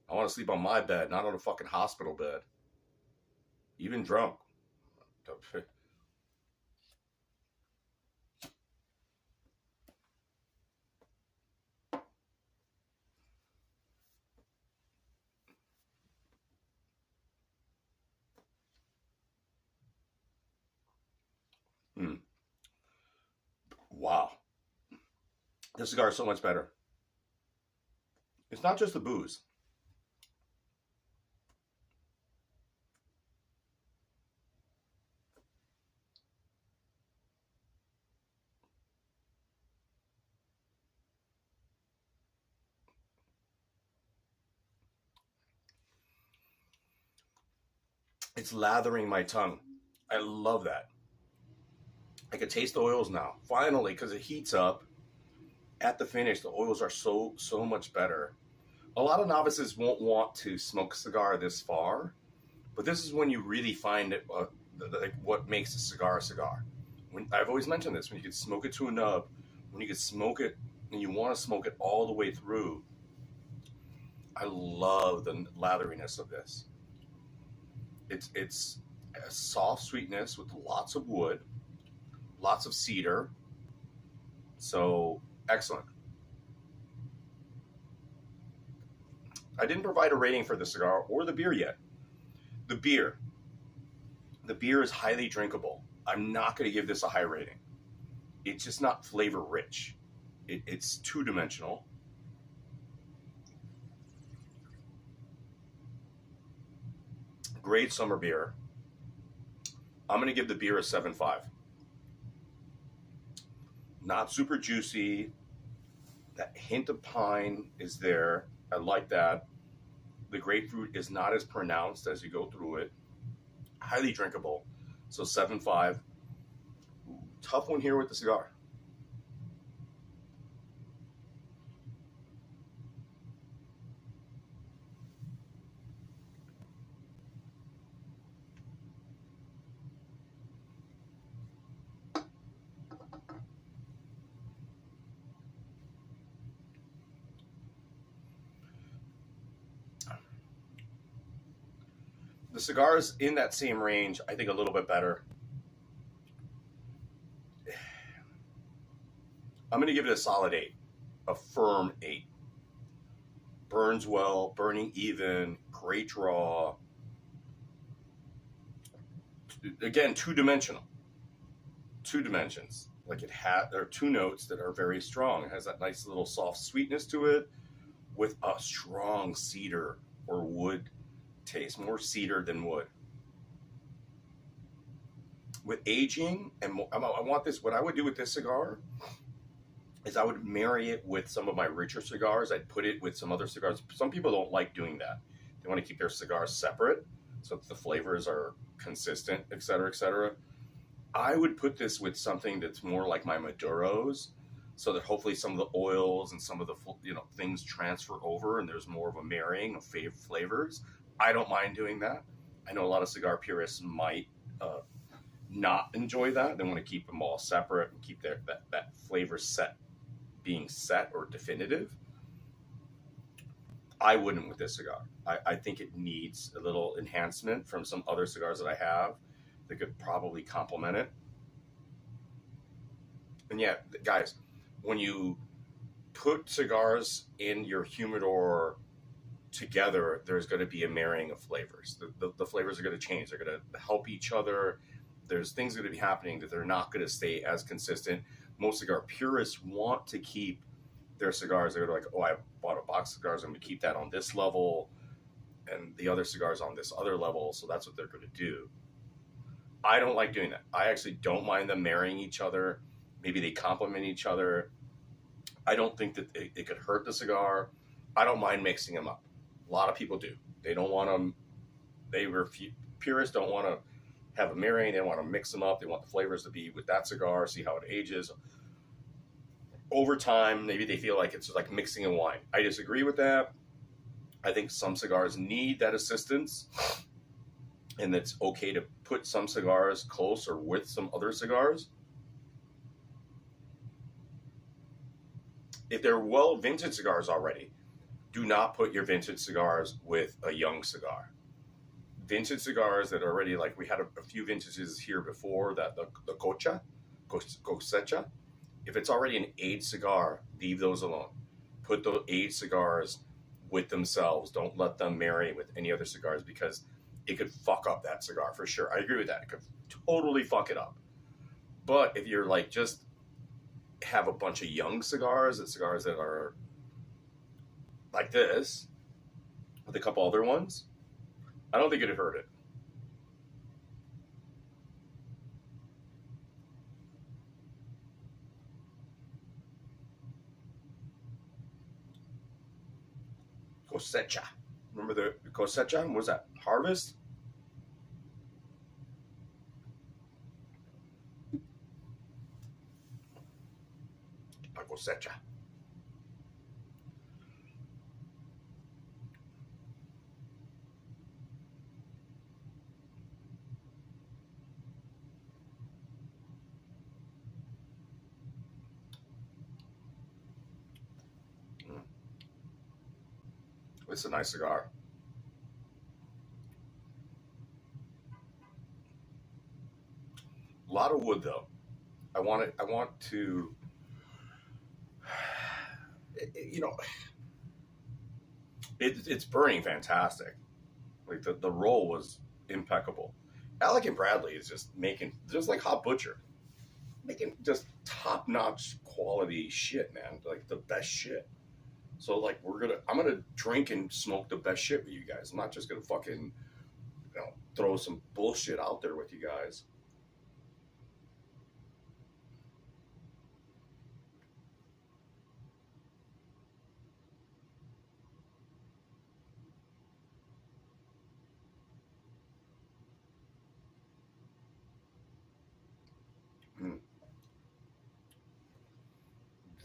I want to sleep on my bed, not on a fucking hospital bed. Even drunk. Wow. This cigar is so much better. It's not just the booze. It's lathering my tongue. I love that. I could taste the oils now. Finally, because it heats up. At the finish, the oils are so much better. A lot of novices won't want to smoke a cigar this far, But this is when you really find it, like what makes a cigar a cigar. I've always mentioned this, when you can smoke it to a nub, when you can smoke it and you want to smoke it all the way through. I love the latheriness of this. It's a soft sweetness with lots of wood, lots of cedar. So excellent. I didn't provide a rating for the cigar or the beer yet. The beer is highly drinkable. I'm not going to give this a high rating. It's just not flavor rich. It's two-dimensional. Great summer beer. I'm going to give the beer a 7.5. Not super juicy. That hint of pine is there. I like that. The grapefruit is not as pronounced as you go through it. Highly drinkable. So 7.5. Tough one here with the cigar. The cigars in that same range, I think a little bit better. I'm going to give it a solid 8. A firm 8. Burns well, burning even, great draw. Again, two-dimensional. 2 dimensions. Like there are 2 notes that are very strong. It has that nice little soft sweetness to it with a strong cedar or wood taste, more cedar than wood. With aging, and I want this, what I would do with this cigar is I would marry it with some of my richer cigars. I'd put it with some other cigars. Some people don't like doing that. They want to keep their cigars separate so that the flavors are consistent, et cetera, et cetera. I would put this with something that's more like my Maduros, so that hopefully some of the oils and some of the things transfer over and there's more of a marrying of flavors. I don't mind doing that. I know a lot of cigar purists might not enjoy that. They want to keep them all separate and keep that flavor being set or definitive. I wouldn't with this cigar. I think it needs a little enhancement from some other cigars that I have that could probably complement it. And yeah, guys, when you put cigars in your humidor together, there's going to be a marrying of flavors. The flavors are going to change. They're going to help each other. There's things going to be happening that they're not going to stay as consistent. Most cigar purists want to keep their cigars. They're like, oh, I bought a box of cigars. I'm going to keep that on this level and the other cigars on this other level. So that's what they're going to do. I don't like doing that. I actually don't mind them marrying each other. Maybe they complement each other. I don't think that it could hurt the cigar. I don't mind mixing them up. A lot of people do. They don't want them. Purists don't want to have a marrying. They want to mix them up. They want the flavors to be with that cigar, see how it ages. Over time, maybe they feel like it's like mixing a wine. I disagree with that. I think some cigars need that assistance, and it's okay to put some cigars close or with some other cigars. If they're well vintage cigars already, do not put your vintage cigars with a young cigar. Vintage cigars that are already, like we had a few vintages here before, that the cosecha. If it's already an aged cigar, leave those alone. Put the aged cigars with themselves. Don't let them marry with any other cigars, because it could fuck up that cigar for sure. I agree with that. It could totally fuck it up. But if you're like just have a bunch of young cigars and cigars that are like this with a couple other ones, I don't think it'd hurt it. Cosecha. Remember the cosecha? What was that? Harvest? La cosecha. Mm. It's a nice cigar. A lot of wood though. I want it. I want to. You know, it's burning fantastic. Like the roll was impeccable. Alec and Bradley is just making just like Hot Butcher, making just top notch quality shit, man. Like the best shit. So like I'm gonna drink and smoke the best shit with you guys. I'm not just gonna fucking throw some bullshit out there with you guys. Mm.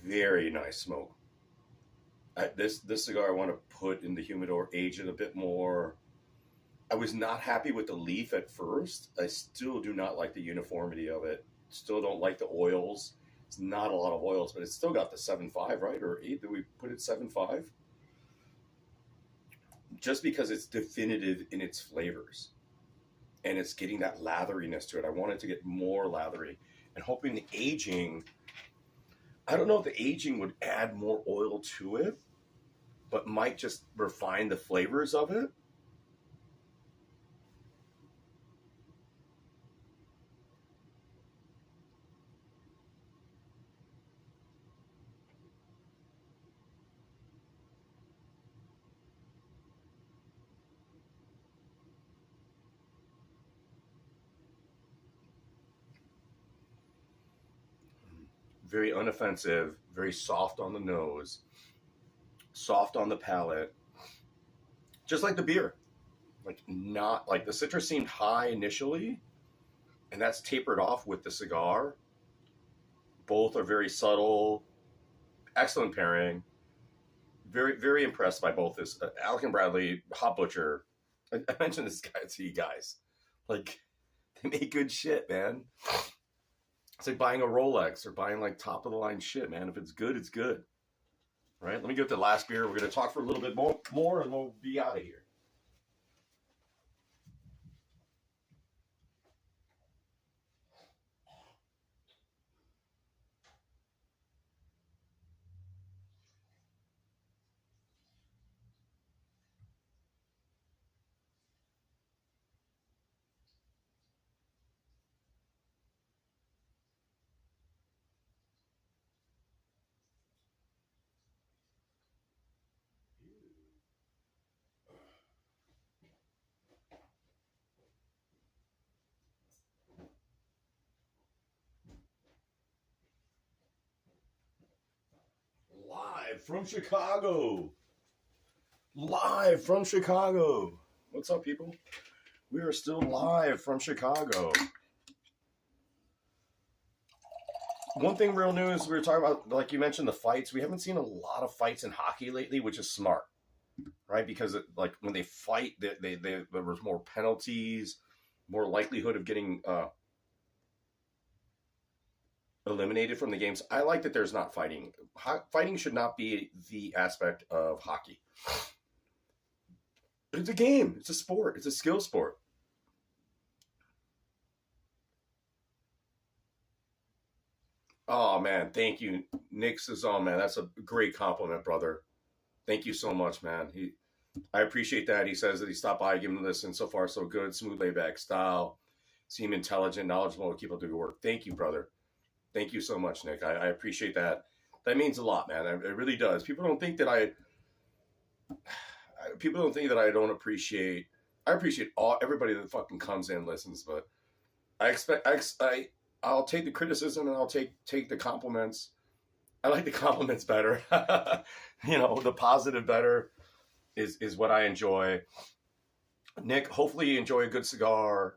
Very nice smoke. This cigar I want to put in the humidor, age it a bit more. I was not happy with the leaf at first. I still do not like the uniformity of it. Still don't like the oils. It's not a lot of oils, but it's still got the 7.5, right? Or 8? Did we put it 7.5? Just because it's definitive in its flavors and it's getting that latheriness to it. I wanted to get more lathery and hoping the aging, I don't know if the aging would add more oil to it, but might just refine the flavors of it. Very unoffensive, very soft on the nose, soft on the palate, just like the beer. Like not like the citrus seemed high initially, and that's tapered off with the cigar. Both are very subtle, excellent pairing. Very very impressed by both this Alec and Bradley Hot Butcher. I mentioned this guy to you guys. Like they make good shit, man. It's like buying a Rolex or buying like top of the line shit, man. If it's good, it's good. Right? Let me get the last beer. We're gonna talk for a little bit more and we'll be out of here. Live from Chicago. Live from Chicago. What's up, people? We are still live from Chicago. One thing, real news, we were talking about, like you mentioned, the fights. We haven't seen a lot of fights in hockey lately, which is smart, right? Because like when they fight, there was more penalties, more likelihood of getting eliminated from the games. I like that there's not fighting. Fighting should not be the aspect of hockey. It's a game. It's a sport. It's a skill sport. Oh man, thank you, Nick Cezanne, man. That's a great compliment, brother. Thank you so much, man. I appreciate that. He says that he stopped by, give him a listen. So far, so good. Smooth, laid back style. Seem intelligent, knowledgeable. Keep up the good work. Thank you, brother. Thank you so much, Nick. I appreciate that. That means a lot, man. It really does. People don't think that people don't think that I don't appreciate. I appreciate everybody that fucking comes in and listens, but I expect I'll take the criticism and I'll take the compliments. I like the compliments better. The positive better is what I enjoy. Nick, hopefully you enjoy a good cigar,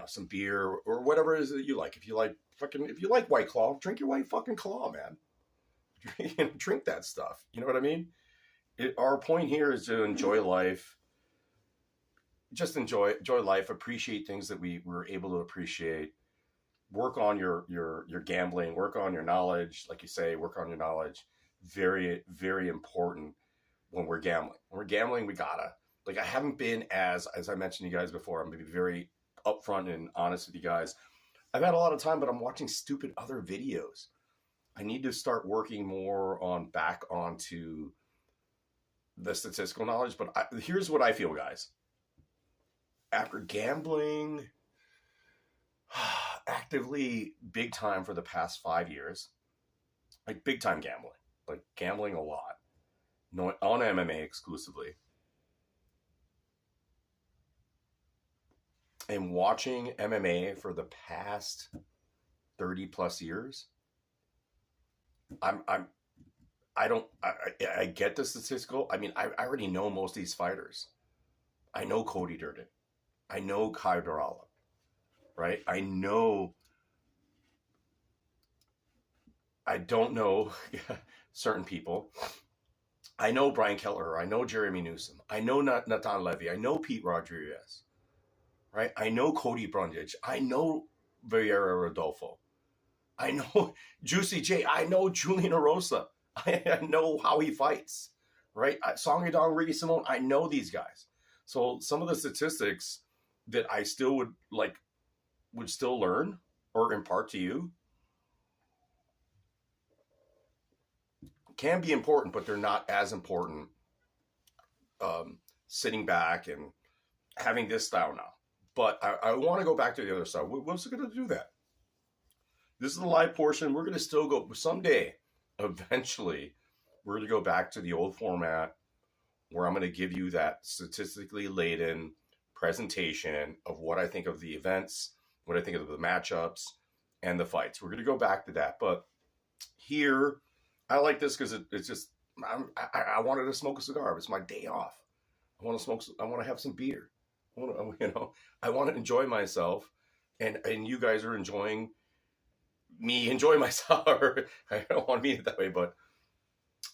some beer or whatever it is that you like. If you like White Claw, drink your White fucking Claw, man. Drink that stuff. You know what I mean? Our point here is to enjoy life. Just enjoy life. Appreciate things that we were able to appreciate. Work on your gambling. Work on your knowledge, like you say. Work on your knowledge. very, very important when we're gambling. When we're gambling, we gotta, like, I haven't been as I mentioned to you guys before, I'm gonna be very upfront and honest with you guys. I've had a lot of time, but I'm watching stupid other videos. I need to start working more on back onto the statistical knowledge. But here's what I feel, guys. After gambling actively big time for the past 5 years, like big time gambling, like gambling a lot, no, on MMA exclusively, and watching MMA for the past 30 plus years, I'm I don't I get the statistical. I mean, I already know most of these fighters. I know Cody Durden. I know Kai Dorala, right? I don't know certain people. I know Brian Kelleher. I know Jeremy Newsom. I know Natan Levy. I know Pete Rodriguez, right? I know Cody Brundage. I know Vieira Rodolfo. I know Juicy J. I know Julian Erosa. I know how he fights, right? Song Yadong, Ricky Simone. I know these guys. So some of the statistics that I still would still learn or impart to you can be important, but they're not as important sitting back and having this style now. But I want to go back to the other side. What's going to do that? This is the live portion. We're going to still go someday. Eventually, we're going to go back to the old format where I'm going to give you that statistically laden presentation of what I think of the events, what I think of the matchups, and the fights. We're going to go back to that. But here, I like this because it's just, I wanted to smoke a cigar. It's my day off. I want to smoke. I want to have some beer. I want to enjoy myself, and you guys are enjoying me enjoy myself. I don't want to mean it that way, but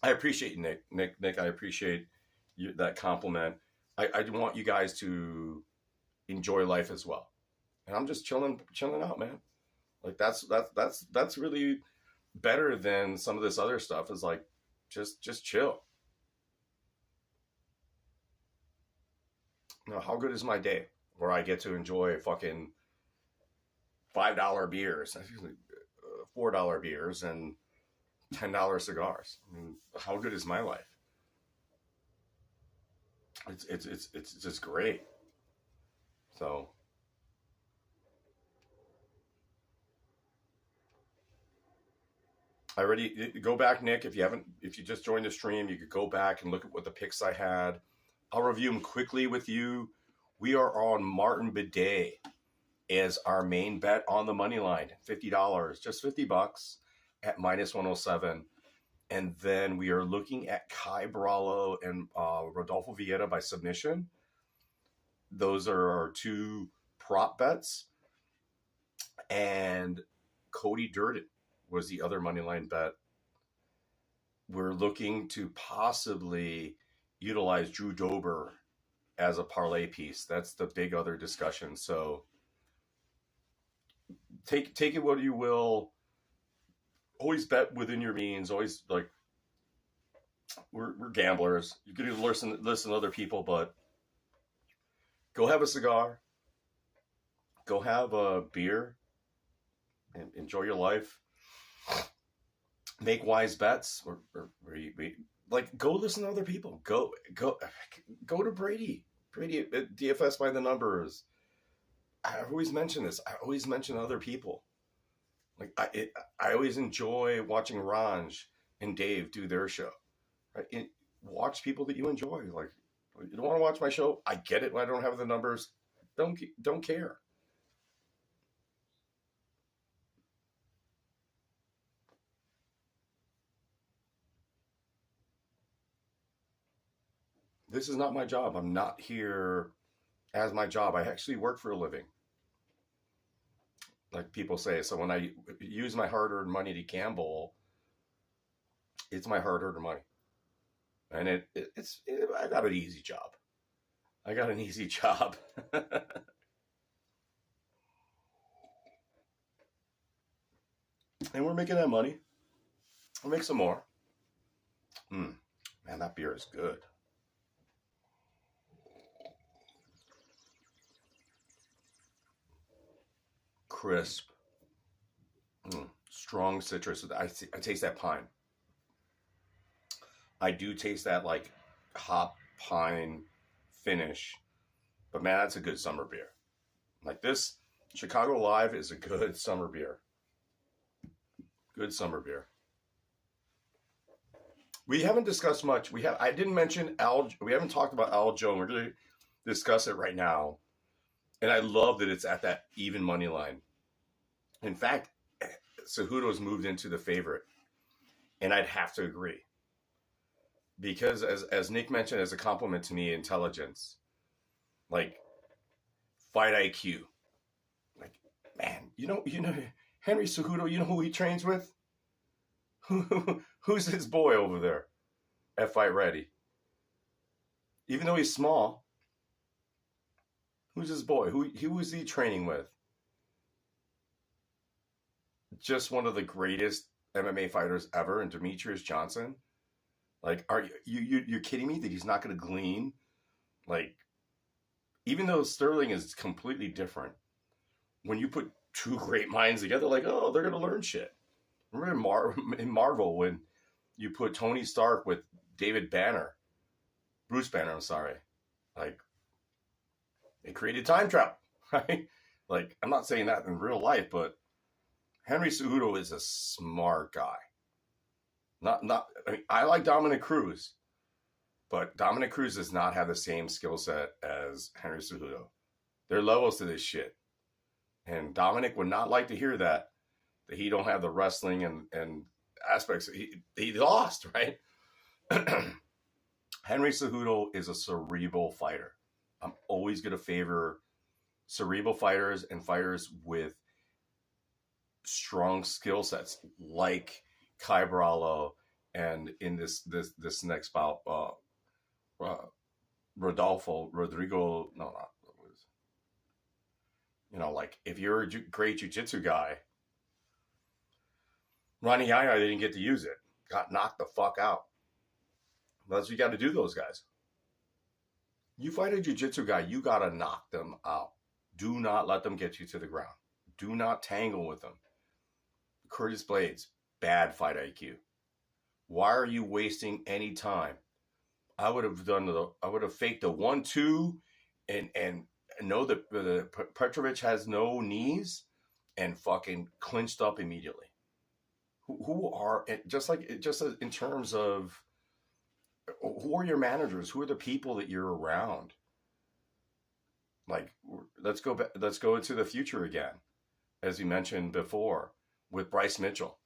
I appreciate you, Nick. I appreciate that compliment. I want you guys to enjoy life as well, and I'm just chilling out, man. Like that's really better than some of this other stuff. Is like just chill. You know, how good is my day where I get to enjoy fucking $5 beers, $4 beers, and $10 cigars? I mean, how good is my life? It's just great. So I already go back, Nick. If you just joined the stream, you could go back and look at what the picks I had. I'll review them quickly with you. We are on Martin Bidet as our main bet on the money line, $50, just $50 at -107. And then we are looking at Kai Brallo and Rodolfo Vieira by submission. Those are our two prop bets. And Cody Durden was the other money line bet. We're looking to possibly utilize Drew Dober as a parlay piece. That's the big other discussion. So take it what you will. Always bet within your means. Always, like, we're gamblers. You can listen to other people, but go have a cigar. Go have a beer and enjoy your life. Make wise bets. Like, go listen to other people. Go to Brady at DFS by the numbers. I always mention this. I always mention other people. Like, I always enjoy watching Ranj and Dave do their show. Right? Watch people that you enjoy. Like, you don't want to watch my show? I get it. I don't have the numbers. Don't care. This is not my job. I'm not here as my job. I actually work for a living, like people say. So when I use my hard-earned money to gamble, it's my hard-earned money, and I got an easy job. I got an easy job. And we're making that money. We'll make some more. Man, that beer is good. Crisp. Strong citrus. I taste that pine. I do taste that like hop pine finish. But man, that's a good summer beer. Like this, Chicago Live is a good summer beer. Good summer beer. We haven't discussed much. I didn't mention Al. We haven't talked about Al Joe. We're going to discuss it right now. And I love that it's at that even money line. In fact, Cejudo's moved into the favorite. And I'd have to agree. Because as Nick mentioned, as a compliment to me, intelligence, like fight IQ. Like, man, you know, Henry Cejudo, you know who he trains with? Who's his boy over there at Fight Ready? Even though he's small, who's his boy? Who was he training with? Just one of the greatest MMA fighters ever, and Demetrius Johnson. Like, are you're kidding me that he's not going to glean? Like, even though Sterling is completely different, when you put two great minds together, like, oh, they're going to learn shit. Remember in Marvel when you put Tony Stark with Bruce Banner, I'm sorry. Like, it created time travel, right? Like, I'm not saying that in real life, but Henry Cejudo is a smart guy. I mean, I like Dominic Cruz, but Dominic Cruz does not have the same skill set as Henry Cejudo. There are levels to this shit. And Dominic would not like to hear that he don't have the wrestling and aspects. He lost, right? Henry Cejudo is a cerebral fighter. I'm always going to favor cerebral fighters and fighters with strong skill sets, like Kai Brallo, and in this next bout, Rodrigo. No, not. Like if you're a great jiu-jitsu guy, Ronnie Yaya didn't get to use it. Got knocked the fuck out. That's what you got to do, those guys. You fight a jiu-jitsu guy, you got to knock them out. Do not let them get you to the ground. Do not tangle with them. Curtis Blades, bad fight IQ. Why are you wasting any time? I would have faked a 1-2 and know that Petrovic has no knees and fucking clinched up immediately. Who are just in terms of who are your managers? Who are the people that you're around? Like, let's go into the future again, as we mentioned before with Bryce Mitchell.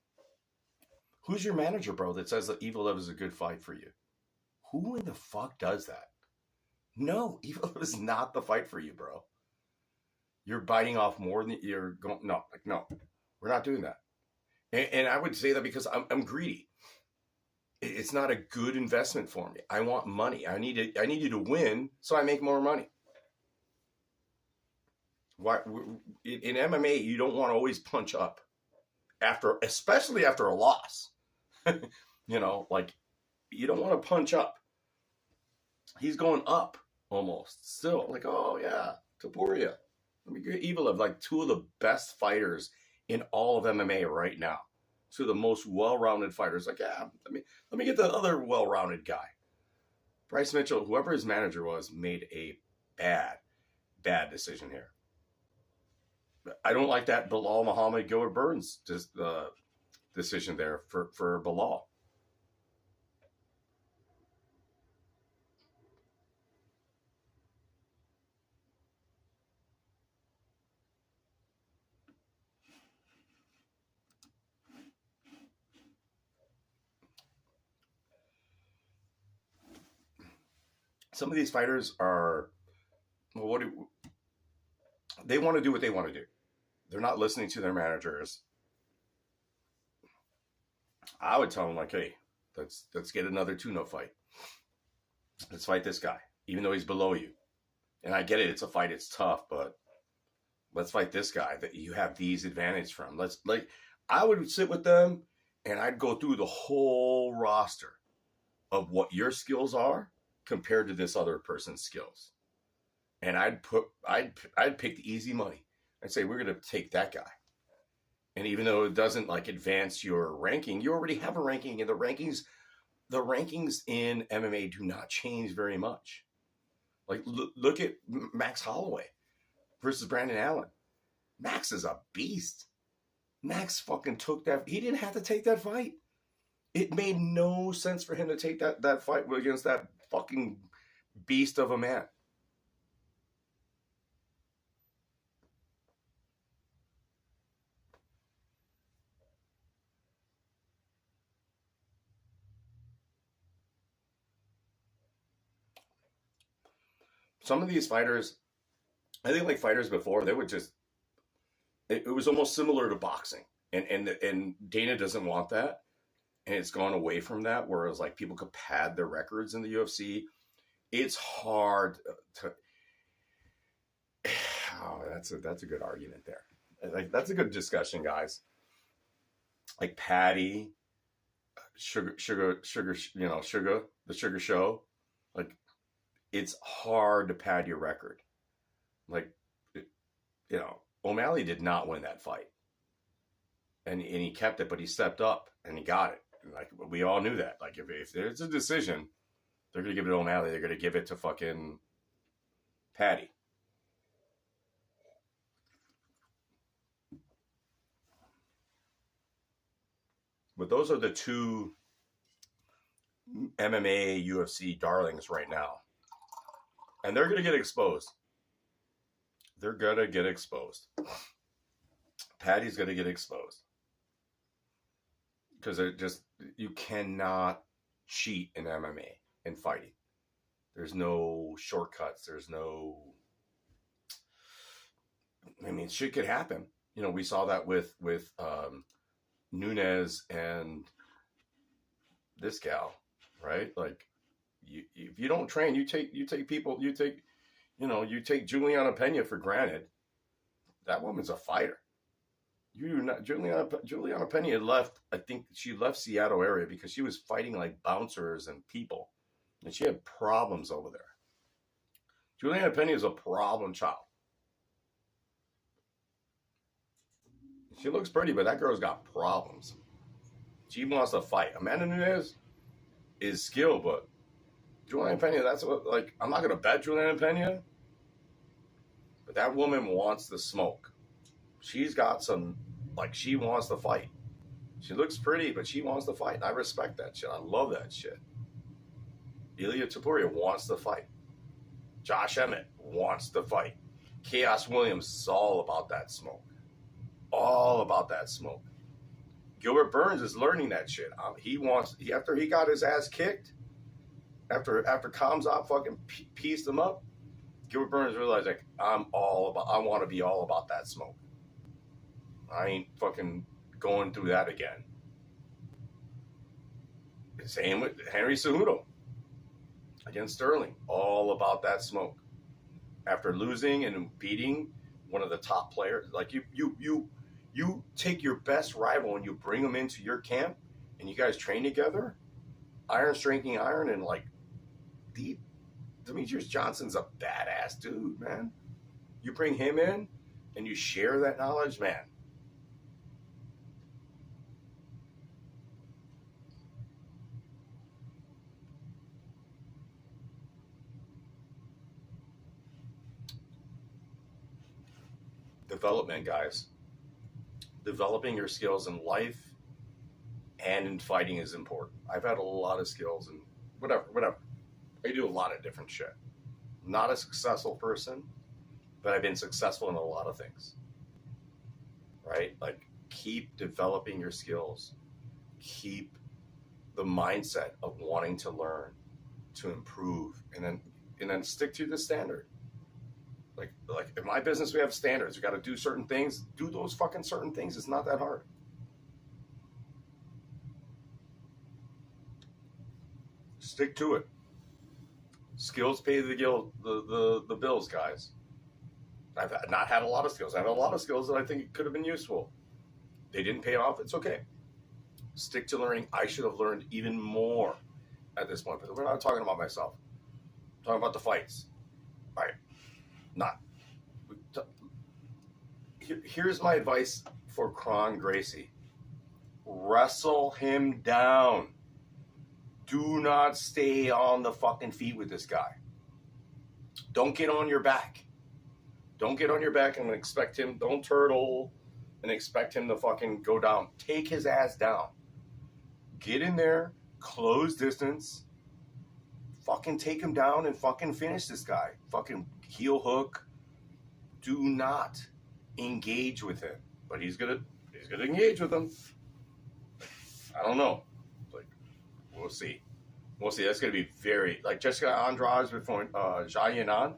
Who's your manager, bro, that says that Evil Love is a good fight for you? Who in the fuck does that? No, Evil Love is not the fight for you, bro. You're biting off more than you're going. No, we're not doing that. And I would say that because I'm greedy. It's not a good investment for me. I want money. I need you to win so I make more money. Why in MMA you don't want to always punch up especially after a loss. Like you don't want to punch up. He's going up almost still. Like, oh yeah, Topuria. Let me get Evil Love, like two of the best fighters in all of MMA right now. Two of the most well-rounded fighters. Like, yeah, let me get the other well-rounded guy. Bryce Mitchell, whoever his manager was, made a bad decision here. I don't like that Bilal Muhammad Gilbert Burns decision there for Bilal. Some of these fighters are, they want to do what they want to do. They're not listening to their managers. I would tell them, like, hey, let's get another tune-up fight. Let's fight this guy, even though he's below you. And I get it, it's a fight, it's tough, but let's fight this guy that you have these advantages from. I would sit with them and I'd go through the whole roster. of what your skills are compared to this other person's skills. And I'd pick the easy money. I'd say, we're going to take that guy. And even though it doesn't like advance your ranking, you already have a ranking, and the rankings in MMA do not change very much. Like, look at Max Holloway versus Brandon Allen. Max is a beast. Max fucking took that. He didn't have to take that fight. It made no sense for him to take that fight against that fucking beast of a man. Some of these fighters, I think like fighters before, they would just, it was almost similar to boxing. And Dana doesn't want that. And it's gone away from that, whereas like people could pad their records in the UFC. It's hard to. Oh, that's a good argument there. Like, that's a good discussion, guys. Like Patty, Sugar, the Sugar Show. Like, it's hard to pad your record. Like, O'Malley did not win that fight, and he kept it, but he stepped up and he got it. Like, we all knew that. Like, if there's a decision, they're going to give it to O'Malley. They're going to give it to fucking Patty. But those are the two MMA, UFC darlings right now. And they're going to get exposed. They're going to get exposed. Patty's going to get exposed. Because you cannot cheat in MMA in fighting. There's no shortcuts. There's no, shit could happen. We saw that with Nunes and this gal, right? Like, if you don't train, you take Juliana Pena for granted. That woman's a fighter. Juliana Pena left. I think she left Seattle area because she was fighting like bouncers and people, and she had problems over there. Juliana Pena is a problem child. She looks pretty, but that girl's got problems. She wants to fight. Amanda Nunes is skilled, but Juliana Pena, that's what, like, I'm not going to bet Juliana Pena, but that woman wants the smoke. She's got some, like, she wants to fight. She looks pretty, but she wants to fight. And I respect that shit. I love that shit. Ilia Topuria wants to fight. Josh Emmett wants to fight. Chaos Williams is all about that smoke. All about that smoke. Gilbert Burns is learning that shit. After he got his ass kicked, after Kamzat fucking pieced him up, Gilbert Burns realized, like, I want to be all about that smoke. I ain't fucking going through that again. Same with Henry Cejudo against Sterling. All about that smoke. After losing and beating one of the top players, like, you take your best rival and you bring them into your camp and you guys train together, iron strengthening iron, and like, Demetrius Johnson's a badass dude, man. You bring him in and you share that knowledge, man. Development, guys. Developing your skills in life and in fighting is important. I've had a lot of skills and whatever. I do a lot of different shit. I'm not a successful person, but I've been successful in a lot of things. Right? Like, keep developing your skills. Keep the mindset of wanting to learn, to improve, and then stick to the standard. Like in my business, we have standards. We got to do certain things. Do those fucking certain things. It's not that hard. Stick to it. Skills pay the bills, guys. I've not had a lot of skills. I have a lot of skills that I think could have been useful. They didn't pay off. It's okay. Stick to learning. I should have learned even more at this point. But we're not talking about myself. We're talking about the fights. All right. Not. Here's my advice for Kron Gracie. Wrestle him down. Do not stay on the fucking feet with this guy. Don't get on your back. Don't get on your back and expect him. Don't turtle and expect him to fucking go down. Take his ass down. Get in there. Close distance. Fucking take him down and fucking finish this guy. Fucking heel hook. Do not engage with him. But he's gonna engage with him. I don't know. Like, we'll see. We'll see. That's gonna be very like Jessica Andrade before Jia Yanan.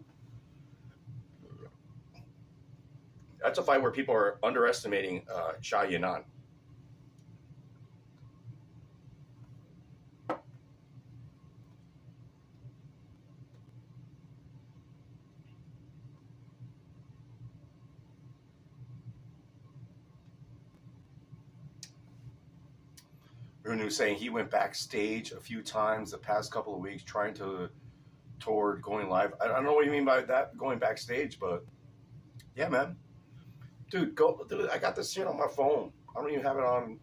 That's a fight where people are underestimating Jia Yanan. Runu saying he went backstage a few times the past couple of weeks trying toward going live. I don't know what you mean by that, going backstage, but yeah, man. Dude, I got this shit on my phone. I don't even have it on.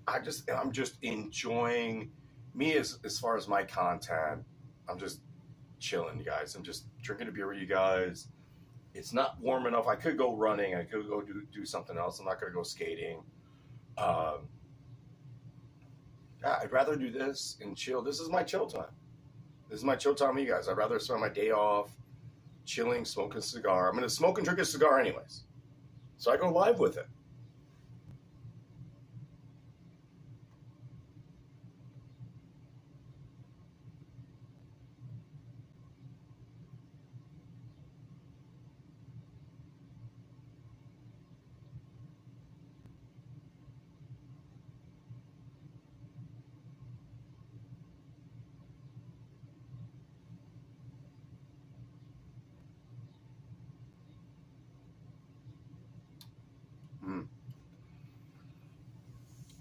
I'm just enjoying me as far as my content. I'm just chilling, you guys. I'm just drinking a beer with you guys. It's not warm enough. I could go running. I could go do something else. I'm not going to go skating. I'd rather do this and chill. This is my chill time. This is my chill time with you guys. I'd rather spend my day off chilling, smoking a cigar. I'm going to smoke and drink a cigar anyways. So I go live with it.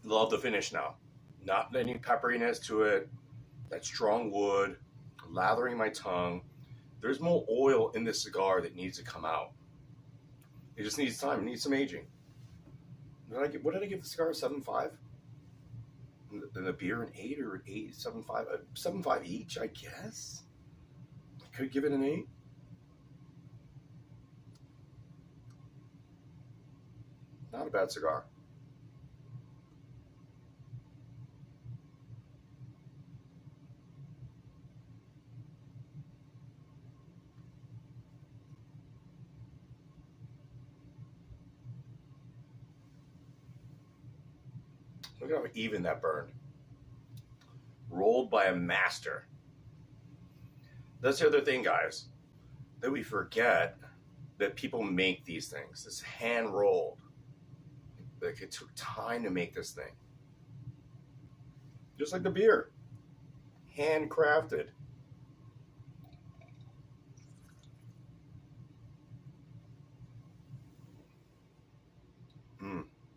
Love the finish now. Not any pepperiness to it. That strong wood, lathering my tongue. There's more oil in this cigar that needs to come out. It just needs time. It needs some aging. What did I give the cigar? 7.5? And the beer an 8 or an 8, 7.5? 7.5 each, I guess. I could give it an 8. Not a bad cigar. Look at how even that burned. Rolled by a master. That's the other thing, guys, that we forget that people make these things. It's hand rolled. Like it took time to make this thing. Just like the beer. Handcrafted.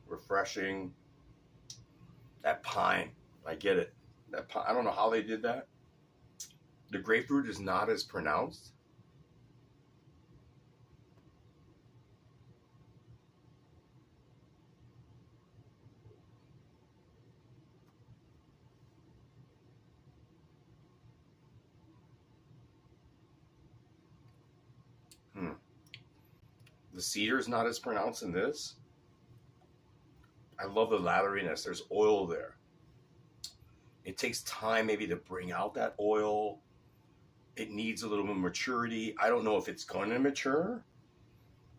Refreshing. That pine, I get it. That pine, I don't know how they did that. The grapefruit is not as pronounced. The cedar is not as pronounced in this. I love the latheriness. There's oil there. It takes time maybe to bring out that oil. It needs a little bit of maturity. I don't know if it's going to mature.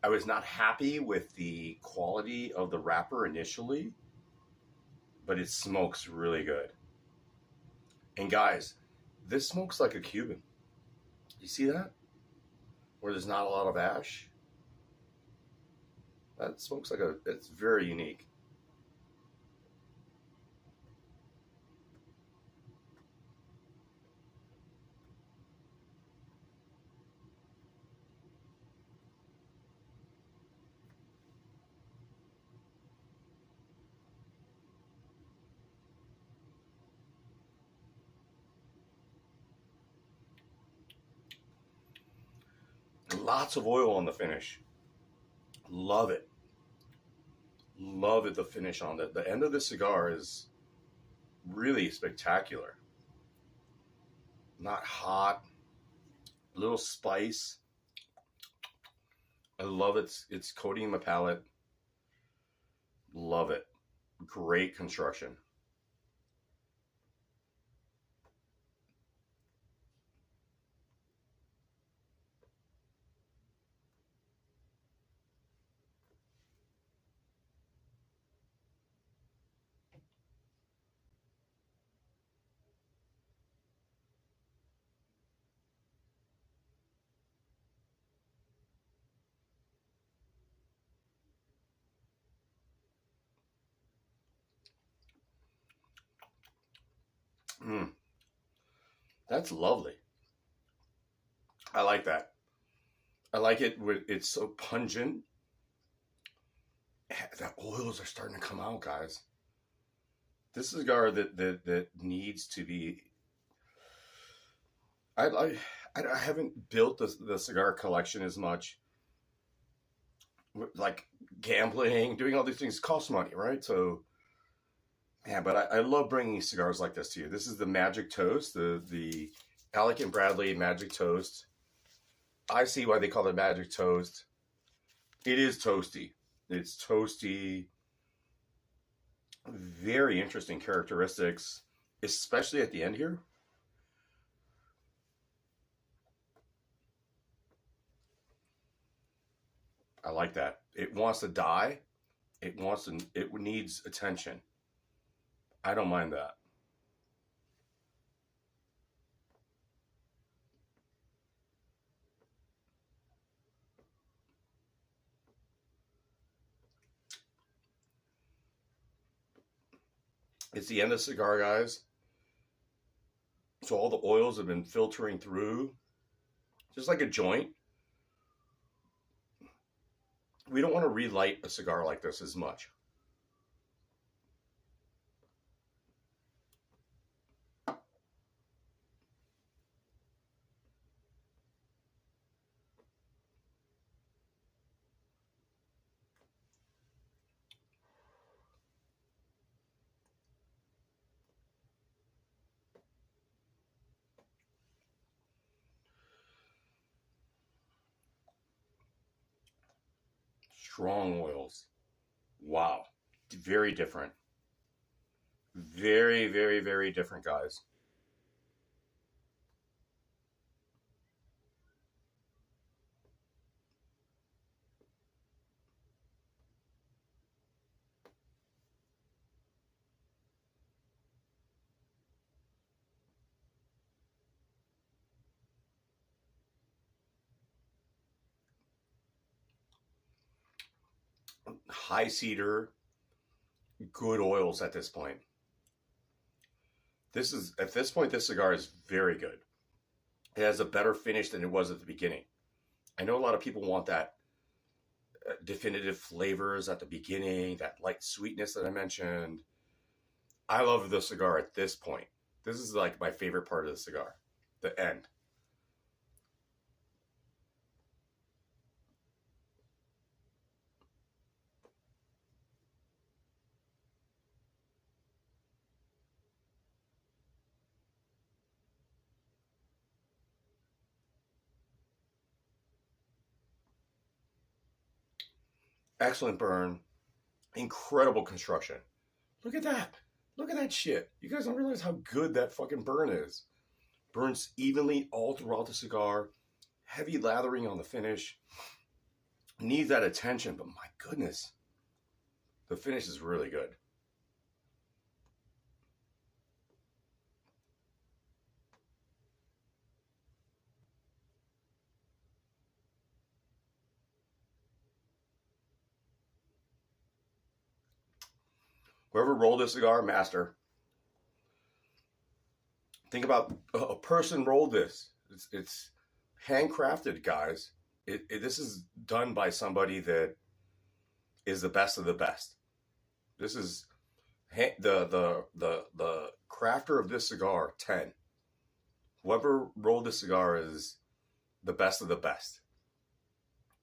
I was not happy with the quality of the wrapper initially, but it smokes really good. And guys, this smokes like a Cuban. You see that? Where there's not a lot of ash. That smokes like it's very unique. Lots of oil on the finish. Love it. Love it, the finish on it. The end of the cigar is really spectacular. Not hot. A little spice. I love it. It's coating my palate. Love it. Great construction. Mm, that's lovely. I like that. I like it when it's so pungent. The oils are starting to come out, guys. This cigar that needs to be. I haven't built the cigar collection as much. Like gambling, doing all these things costs money, right? So, yeah, but I love bringing cigars like this to you. This is the Magic Toast, the Alec and Bradley Magic Toast. I see why they call it Magic Toast. It is toasty. It's toasty. Very interesting characteristics, especially at the end here. I like that. It wants to die. It needs attention. I don't mind that. It's the end of the cigar, guys. So all the oils have been filtering through, just like a joint. We don't want to relight a cigar like this as much. Strong oils. Wow. Very different. Very, very, very different, guys. High cedar, good oils at this point. At this point, this cigar is very good. It has a better finish than it was at the beginning. I know a lot of people want that definitive flavors at the beginning, that light sweetness that I mentioned. I love the cigar at this point. This is like my favorite part of the cigar, the end. Excellent burn, incredible construction. Look at that. Look at that shit. You guys don't realize how good that fucking burn is. Burns evenly all throughout the cigar. Heavy lathering on the finish. Needs that attention, but my goodness, the finish is really good. Whoever rolled this cigar, master. Think about a person rolled this. It's handcrafted, guys. This is done by somebody that is the best of the best. This is the crafter of this cigar. 10. Whoever rolled this cigar is the best of the best.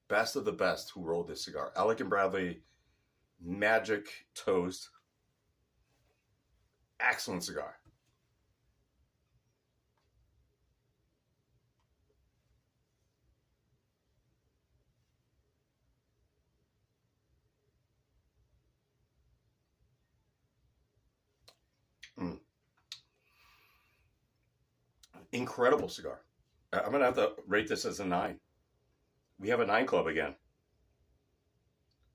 best of the best who rolled this cigar. Alec and Bradley, Magic Toast. Excellent cigar. Mm. Incredible cigar. I'm going to have to rate this as a 9. We have a 9 club again.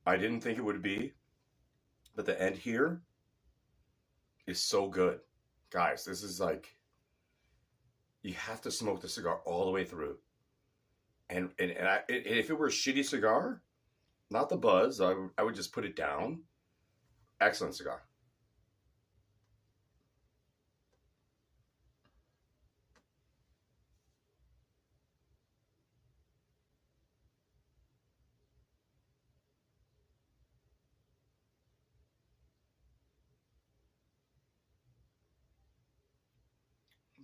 I didn't think it would be, but the end here is so good. Guys, this is like, you have to smoke the cigar all the way through. And if it were a shitty cigar, not the buzz, I would just put it down. Excellent cigar.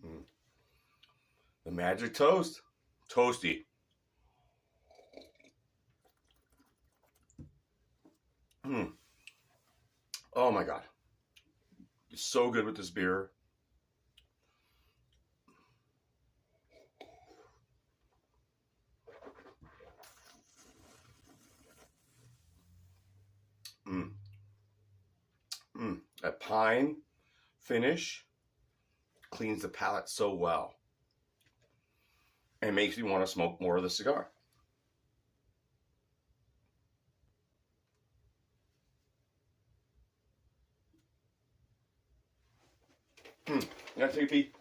Mm. The Magic Toast. Toasty. Mm. Oh my God. It's so good with this beer. Mm. Mm. That pine finish cleans the palate so well and makes me want to smoke more of the cigar. You gotta take a peek.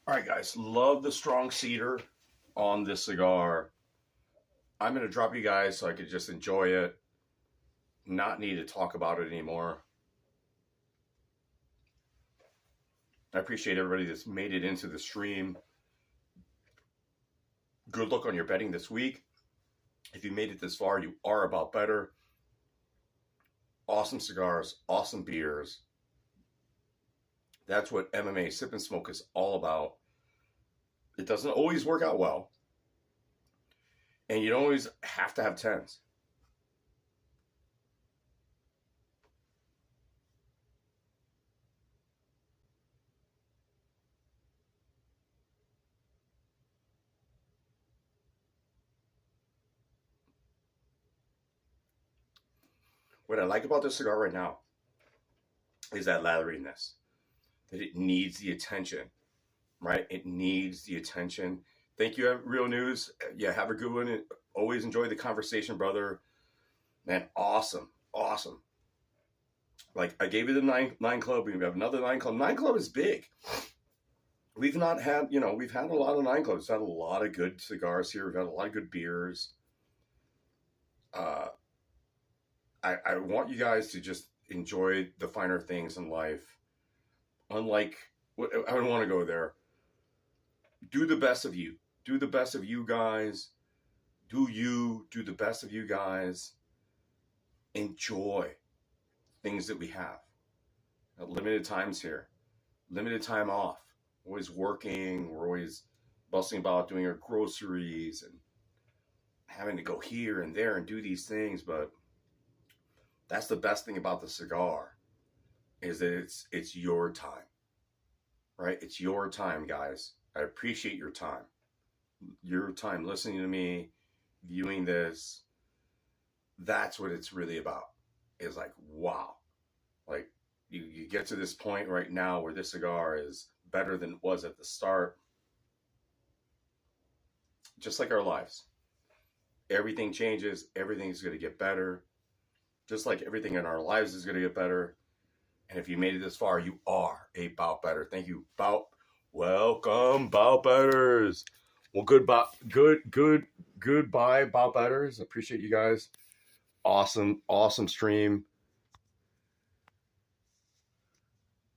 All right, guys, love the strong cedar on this cigar. I'm going to drop you guys so I could just enjoy it, not need to talk about it anymore. I appreciate everybody that's made it into the stream. Good luck on your betting this week. If you made it this far, you are about better. Awesome cigars, awesome beers. That's what MMA Sip and Smoke is all about. It doesn't always work out well. And you don't always have to have 10s. What I like about this cigar right now is that latheriness. That it needs the attention, right? It needs the attention. Thank you, Real News. Yeah, have a good one. Always enjoy the conversation, brother. Man, awesome. Awesome. Like, I gave you the nine club. We have another 9 club. 9 club is big. We've not had, we've had a lot of 9 clubs. We've had a lot of good cigars here. We've had a lot of good beers. I want you guys to just enjoy the finer things in life. Unlike, I don't want to go there. Do the best of you. Do the best of you guys. Do the best of you guys. Enjoy things that we have. Limited times here. Limited time off. Always working. We're always bustling about doing our groceries and having to go here and there and do these things. But that's the best thing about the cigar, is that it's your time, right? It's your time, guys. I appreciate your time listening to me, viewing this. That's what it's really about. Is like, wow, like you get to this point right now where this cigar is better than it was at the start. Just like our lives, everything changes. Everything's going to get better. Just like everything in our lives is going to get better. And if you made it this far, you are about better. Thank you. Bout Welcome, bout betters. Well, goodbye, goodbye, bout betters. Appreciate you guys. Awesome stream.